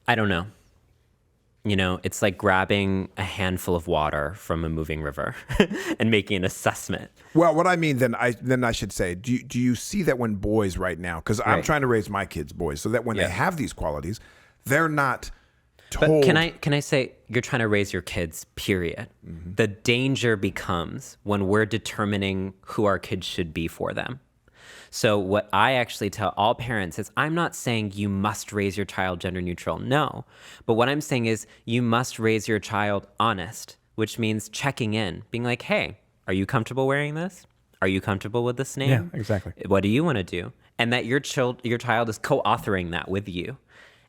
I don't know. You know, it's like grabbing a handful of water from a moving river and making an assessment. Well, what I mean, then I should say, do you see that when boys right now, because I'm trying to raise my kids boys, so that when they have these qualities, they're not told. But can I say, you're trying to raise your kids, period. The danger becomes when we're determining who our kids should be for them. So what I actually tell all parents is, I'm not saying you must raise your child gender neutral. No. But what I'm saying is you must raise your child honest, which means checking in, being like, hey, are you comfortable wearing this? Are you comfortable with this name? Yeah, exactly. What do you want to do? And that your child is co-authoring that with you.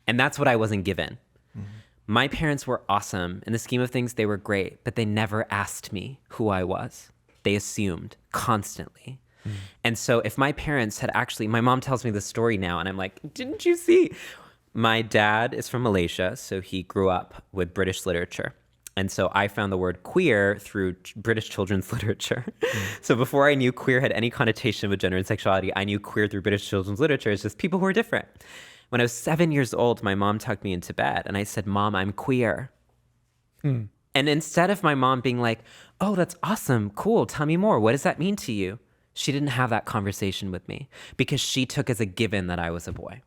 And that's what I wasn't given. My parents were awesome. In the scheme of things, they were great, but they never asked me who I was. They assumed constantly. And so if my parents had actually, my mom tells me this story now, and I'm like, didn't you see? My dad is from Malaysia, so he grew up with British literature. And so I found the word queer through British children's literature. So before I knew queer had any connotation with gender and sexuality, I knew queer through British children's literature as just people who are different. When I was 7 years old, my mom tucked me into bed, and I said, Mom, I'm queer. And instead of my mom being like, oh, that's awesome, cool, tell me more, what does that mean to you? She didn't have that conversation with me because she took as a given that I was a boy.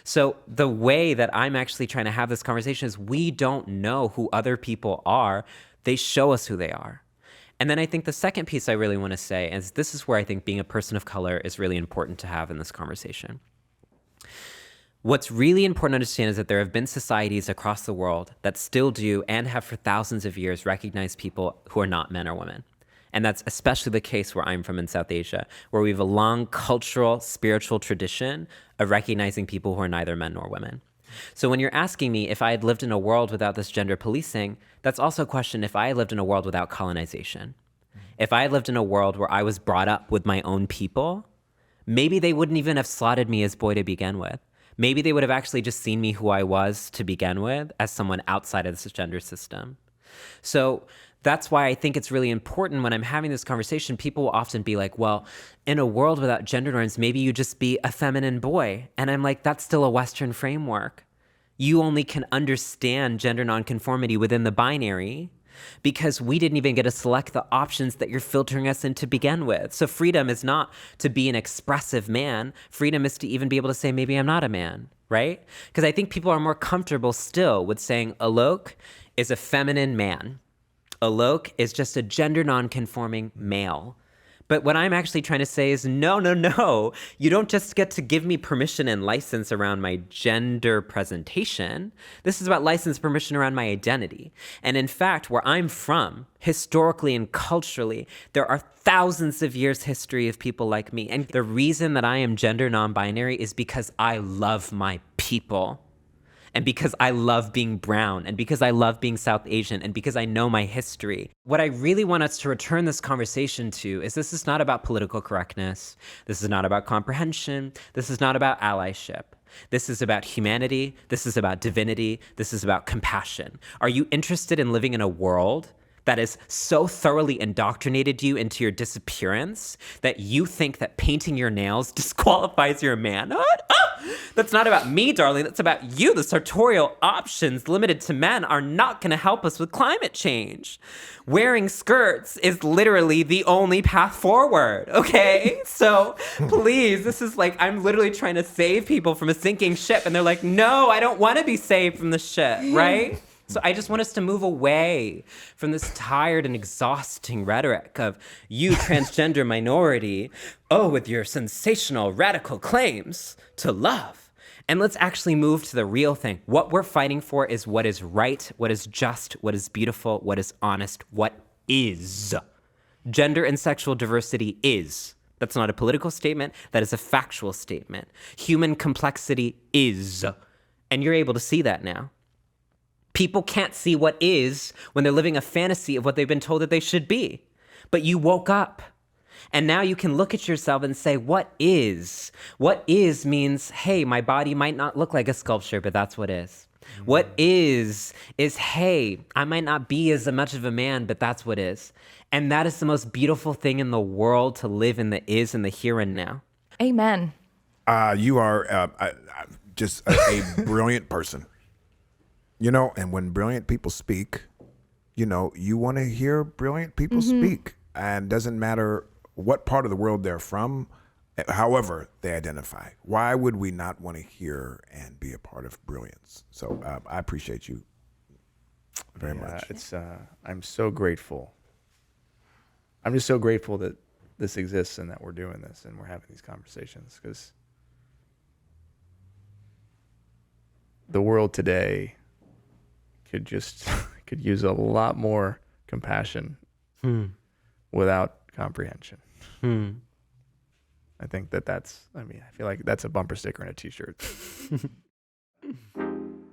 So the way that I'm actually trying to have this conversation is we don't know who other people are. They show us who they are. And then I think the second piece I really want to say is this is where I think being a person of color is really important to have in this conversation. What's really important to understand is that there have been societies across the world that still do and have for thousands of years recognized people who are not men or women. And that's especially the case where I'm from in South Asia, where we have a long cultural, spiritual tradition of recognizing people who are neither men nor women. So when you're asking me if I had lived in a world without this gender policing, that's also a question if I had lived in a world without colonization. If I had lived in a world where I was brought up with my own people, maybe they wouldn't even have slotted me as boy to begin with. Maybe they would have actually just seen me who I was to begin with as someone outside of this gender system. So that's why I think it's really important when I'm having this conversation, people will often be like, well, in a world without gender norms, maybe you just be a feminine boy. And I'm like, that's still a Western framework. You only can understand gender nonconformity within the binary because we didn't even get to select the options that you're filtering us in to begin with. So freedom is not to be an expressive man. Freedom is to even be able to say, maybe I'm not a man, right? Because I think people are more comfortable still with saying Alok is a feminine man. Alok is just a gender nonconforming male. But what I'm actually trying to say is no. You don't just get to give me permission and license around my gender presentation. This is about license permission around my identity. And in fact, where I'm from, historically and culturally, there are thousands of years history of people like me. And the reason that I am gender non-binary is because I love my people. And because I love being brown, and because I love being South Asian, and because I know my history. What I really want us to return this conversation to is this is not about political correctness. This is not about comprehension. This is not about allyship. This is about humanity. This is about divinity. This is about compassion. Are you interested in living in a world that has so thoroughly indoctrinated you into your disappearance that you think that painting your nails disqualifies your manhood? That's not about me, darling. That's about you. The sartorial options limited to men are not going to help us with climate change. Wearing skirts is literally the only path forward, okay? So please, this is like, I'm literally trying to save people from a sinking ship, and they're like, no, I don't want to be saved from the ship, right? So I just want us to move away from this tired and exhausting rhetoric of you transgender minority, with your sensational radical claims to love. And let's actually move to the real thing. What we're fighting for is what is right, what is just, what is beautiful, what is honest, what is. Gender and sexual diversity is. That's not a political statement, that is a factual statement. Human complexity is. And you're able to see that now. People can't see what is when they're living a fantasy of what they've been told that they should be. But you woke up. And now you can look at yourself and say, what is? What is means, hey, my body might not look like a sculpture, but that's what is. What is, hey, I might not be as much of a man, but that's what is. And that is the most beautiful thing in the world, to live in the is and the here and now. Amen. You are just a brilliant person. And when brilliant people speak, you want to hear brilliant people speak. And doesn't matter what part of the world they're from, however they identify. Why would we not want to hear and be a part of brilliance? So I appreciate you very much. I'm so grateful. I'm just so grateful that this exists and that we're doing this and we're having these conversations, because the world today could use a lot more compassion without comprehension. I think I feel like that's a bumper sticker and a t-shirt.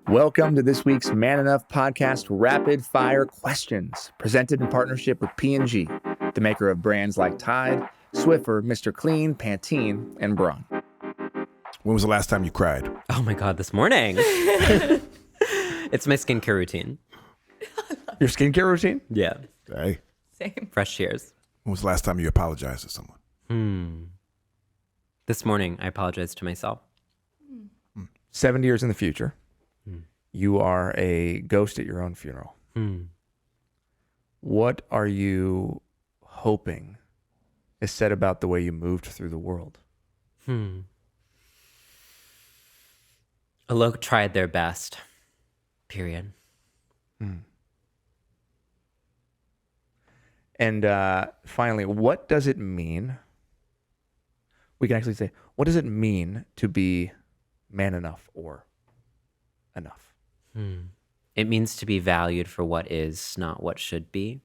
Welcome to this week's Man Enough Podcast Rapid Fire Questions, presented in partnership with P&G, the maker of brands like Tide, Swiffer, Mr. Clean, Pantene, and Braun. When was the last time you cried? Oh my God, this morning. It's my skincare routine. Your skincare routine? Yeah. Hey. Same. Fresh tears. When was the last time you apologized to someone? This morning, I apologized to myself. 70 years in the future, you are a ghost at your own funeral. What are you hoping is said about the way you moved through the world? Alok tried their best. Period. And finally, what does it mean? We can actually say, what does it mean to be man enough or enough? It means to be valued for what is, not what should be.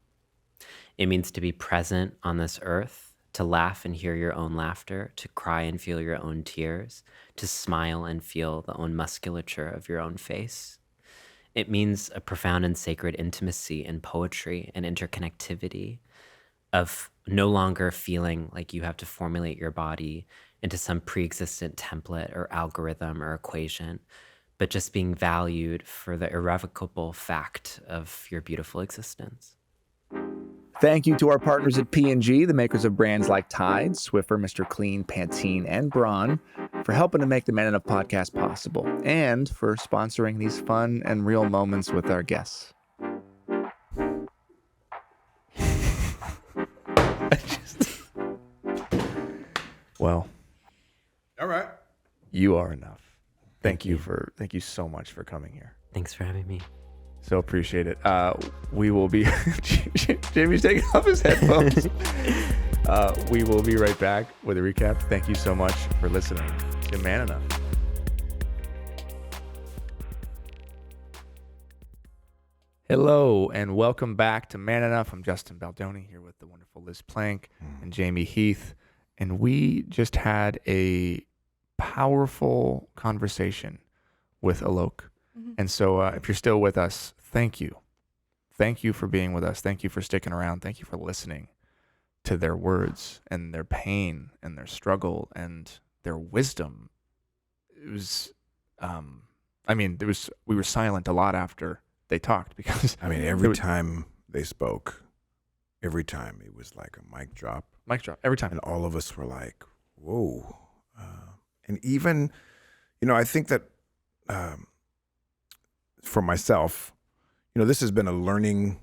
It means to be present on this earth, to laugh and hear your own laughter, to cry and feel your own tears, to smile and feel the own musculature of your own face. It means a profound and sacred intimacy in poetry and interconnectivity of no longer feeling like you have to formulate your body into some pre-existent template or algorithm or equation, but just being valued for the irrevocable fact of your beautiful existence. Thank you to our partners at P&G, the makers of brands like Tide, Swiffer, Mr. Clean, Pantene, and Braun, for helping to make the Man Enough podcast possible, and for sponsoring these fun and real moments with our guests. Well, All right. you are enough. Thank you so much for coming here. Thanks for having me. So appreciate it. We will be, Jamie's taking off his headphones. We will be right back with a recap. Thank you so much for listening to Man Enough. Hello and welcome back to Man Enough. I'm Justin Baldoni here with the wonderful Liz Plank and Jamie Heath. And we just had a powerful conversation with ALOK. And so if you're still with us, thank you. Thank you for being with us. Thank you for sticking around. Thank you for listening to their words and their pain and their struggle and their wisdom. It was, we were silent a lot after they talked because Every time they spoke, every time it was like a mic drop. Mic drop every time. And all of us were like, whoa. And even, I think that for myself, this has been a learning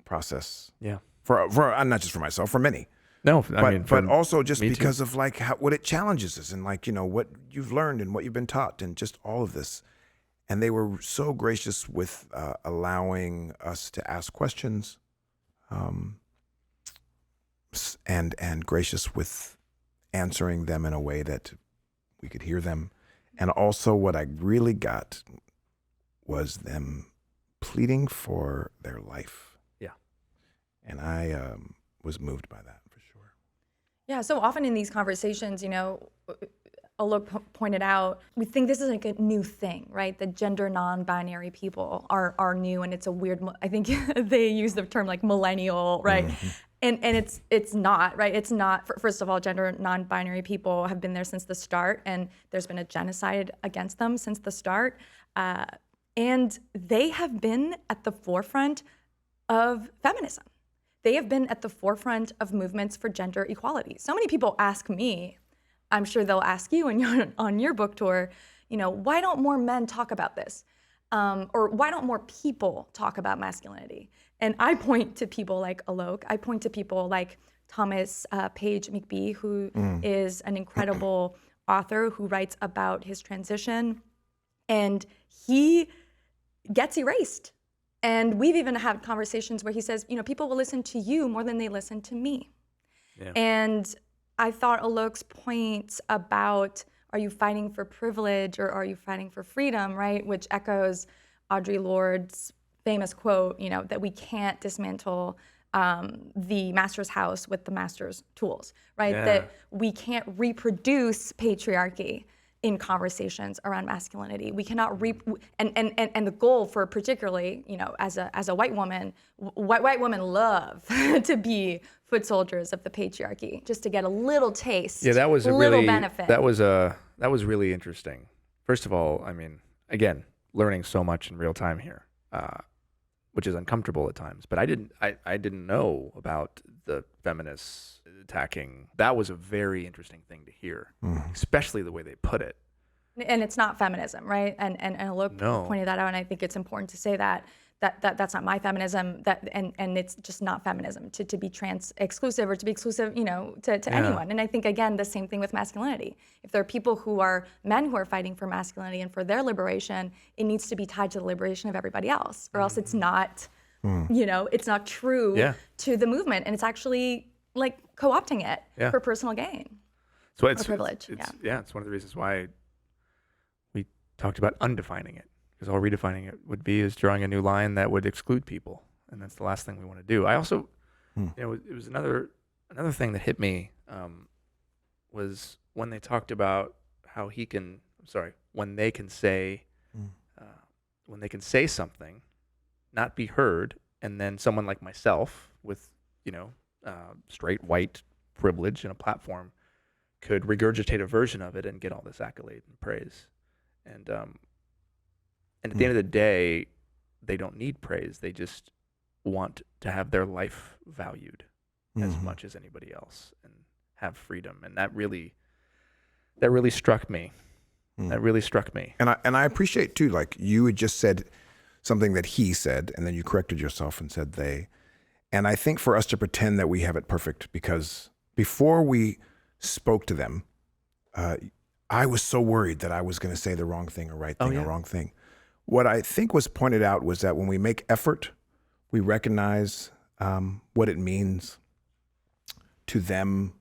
process. Yeah. For not just for myself, for many. No, but also just because too. of what it challenges us and what you've learned and what you've been taught and just all of this. And they were so gracious with allowing us to ask questions, and gracious with answering them in a way that we could hear them. And also what I really got was them pleading for their life. Yeah. And I was moved by that for sure. Yeah, so often in these conversations, Alok pointed out, we think this is like a new thing, right? The gender non-binary people are new, and it's a weird, I think they use the term like millennial, right? Mm-hmm. And it's not, right? It's not, first of all, gender non-binary people have been there since the start, and there's been a genocide against them since the start. And they have been at the forefront of feminism. They have been at the forefront of movements for gender equality. So many people ask me, I'm sure they'll ask you on your book tour, why don't more men talk about this? Or why don't more people talk about masculinity? And I point to people like Alok. I point to people like Thomas Page McBee, who is an incredible author who writes about his transition. And he gets erased. And we've even had conversations where he says, people will listen to you more than they listen to me. Yeah. And I thought Alok's point about, are you fighting for privilege or are you fighting for freedom, right? Which echoes Audre Lorde's famous quote, that we can't dismantle the master's house with the master's tools, right? Yeah. That we can't reproduce patriarchy in conversations around masculinity. We cannot and the goal for particularly, as a white woman, white women love to be foot soldiers of the patriarchy, just to get a little taste. Yeah, that was a little really benefit. That was really interesting. First of all, again, learning so much in real time here, which is uncomfortable at times. But I didn't know about the feminists attacking. That was a very interesting thing to hear, especially the way they put it. And it's not feminism, right? And Alok pointed that out, and I think it's important to say that's not my feminism. And it's just not feminism to be trans exclusive or to be exclusive, to anyone. And I think again the same thing with masculinity. If there are people men who are fighting for masculinity and for their liberation, it needs to be tied to the liberation of everybody else, or else it's not, it's not true to the movement, and it's actually like co-opting it for personal gain. So it's privilege. It's one of the reasons why we talked about undefining it. Because all redefining it would be is drawing a new line that would exclude people. and that's the last thing we want to do. I also, it was another thing that hit me was when they talked about how when they can say something, not be heard, and then someone like myself with straight white privilege and a platform could regurgitate a version of it and get all this accolade and praise, and at the end of the day, they don't need praise. They just want to have their life valued as much as anybody else and have freedom. And that really struck me. That really struck me. And I appreciate too, like you had just said something that he said, and then you corrected yourself and said they. And I think for us to pretend that we have it perfect, because before we spoke to them, I was so worried that I was going to say the wrong thing or right thing or wrong thing. What I think was pointed out was that when we make effort, we recognize what it means to them,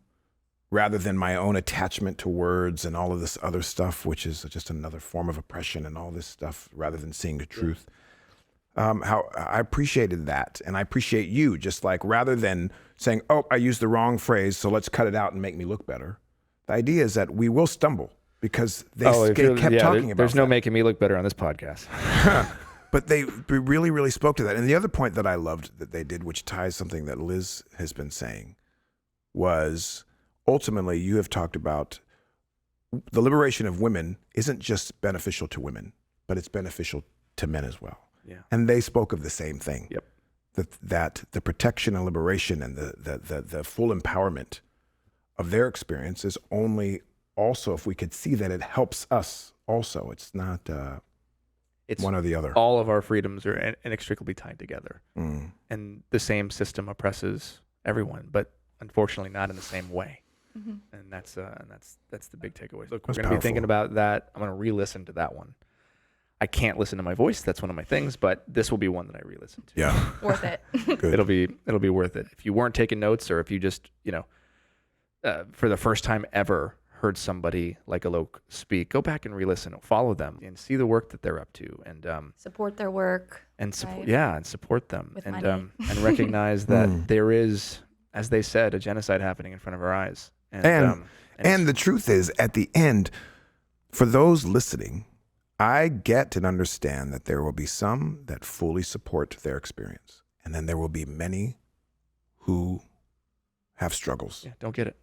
rather than my own attachment to words and all of this other stuff, which is just another form of oppression and all this stuff, rather than seeing the truth. How I appreciated that. And I appreciate you, just like, rather than saying, oh, I used the wrong phrase, so let's cut it out and make me look better. The idea is that we will stumble because they kept talking about There's no that. making me look better on this podcast. But they really, really spoke to that. And the other point that I loved that they did, which ties something that Liz has been saying, was ultimately you have talked about the liberation of women isn't just beneficial to women, but it's beneficial to men as well. Yeah. And they spoke of the same thing. Yep. That the protection and liberation and the full empowerment of their experience is only also if we could see that it helps us also. It's not it's one or the other. All of our freedoms are inextricably tied together. And the same system oppresses everyone, but unfortunately not in the same way. And that's the big takeaway. Look, we're going to be thinking about that. I'm going to re-listen to that one. I can't listen to my voice. That's one of my things, but this will be one that I re-listen to. Yeah. Worth it. Good. It'll be worth it. If you weren't taking notes, or if you just, for the first time ever heard somebody like ALOK speak, go back and re-listen, follow them and see the work that they're up to, and Support their work. and right? and support them, With and money. and recognize that there is, as they said, a genocide happening in front of our eyes. And the truth is, at the end, for those listening, I get and understand that there will be some that fully support their experience. And then there will be many who have struggles. Yeah, don't get it.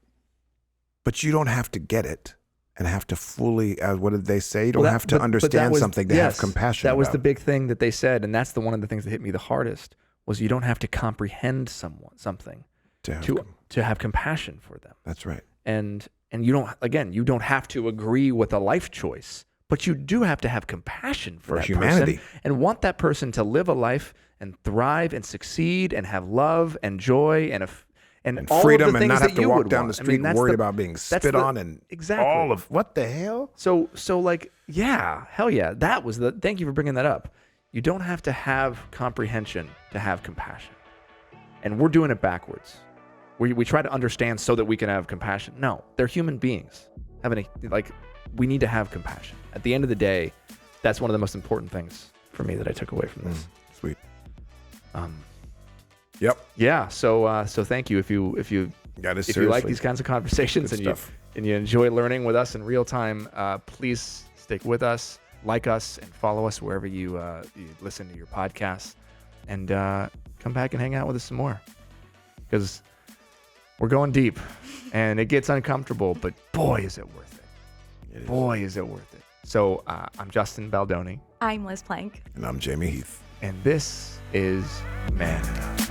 But you don't have to get it and have to fully, what did they say? You don't have to understand something to have compassion That was about. the big thing that they said, and that's one of the things that hit me the hardest, was you don't have to comprehend something to have compassion for them. That's right. And you don't have to agree with a life choice, but you do have to have compassion for that humanity person and want that person to live a life and thrive and succeed and have love and joy and all freedom, of the and not things have that to you walk would down want. the street worried about being spit on and all of what the hell? So like, yeah, hell yeah. Thank you for bringing that up. You don't have to have comprehension to have compassion. And we're doing it backwards. We try to understand so that we can have compassion. No, they're human beings. We need to have compassion. At the end of the day, that's one of the most important things for me that I took away from this. Sweet. Yep. Yeah. So thank you. If you like these kinds of conversations and you enjoy learning with us in real time, please stick with us, like us, and follow us wherever you listen to your podcasts, and come back and hang out with us some more, because we're going deep and it gets uncomfortable, but boy, is it worth it. Boy, is it worth it. So I'm Justin Baldoni. I'm Liz Plank. And I'm Jamie Heath. And this is Man Enough.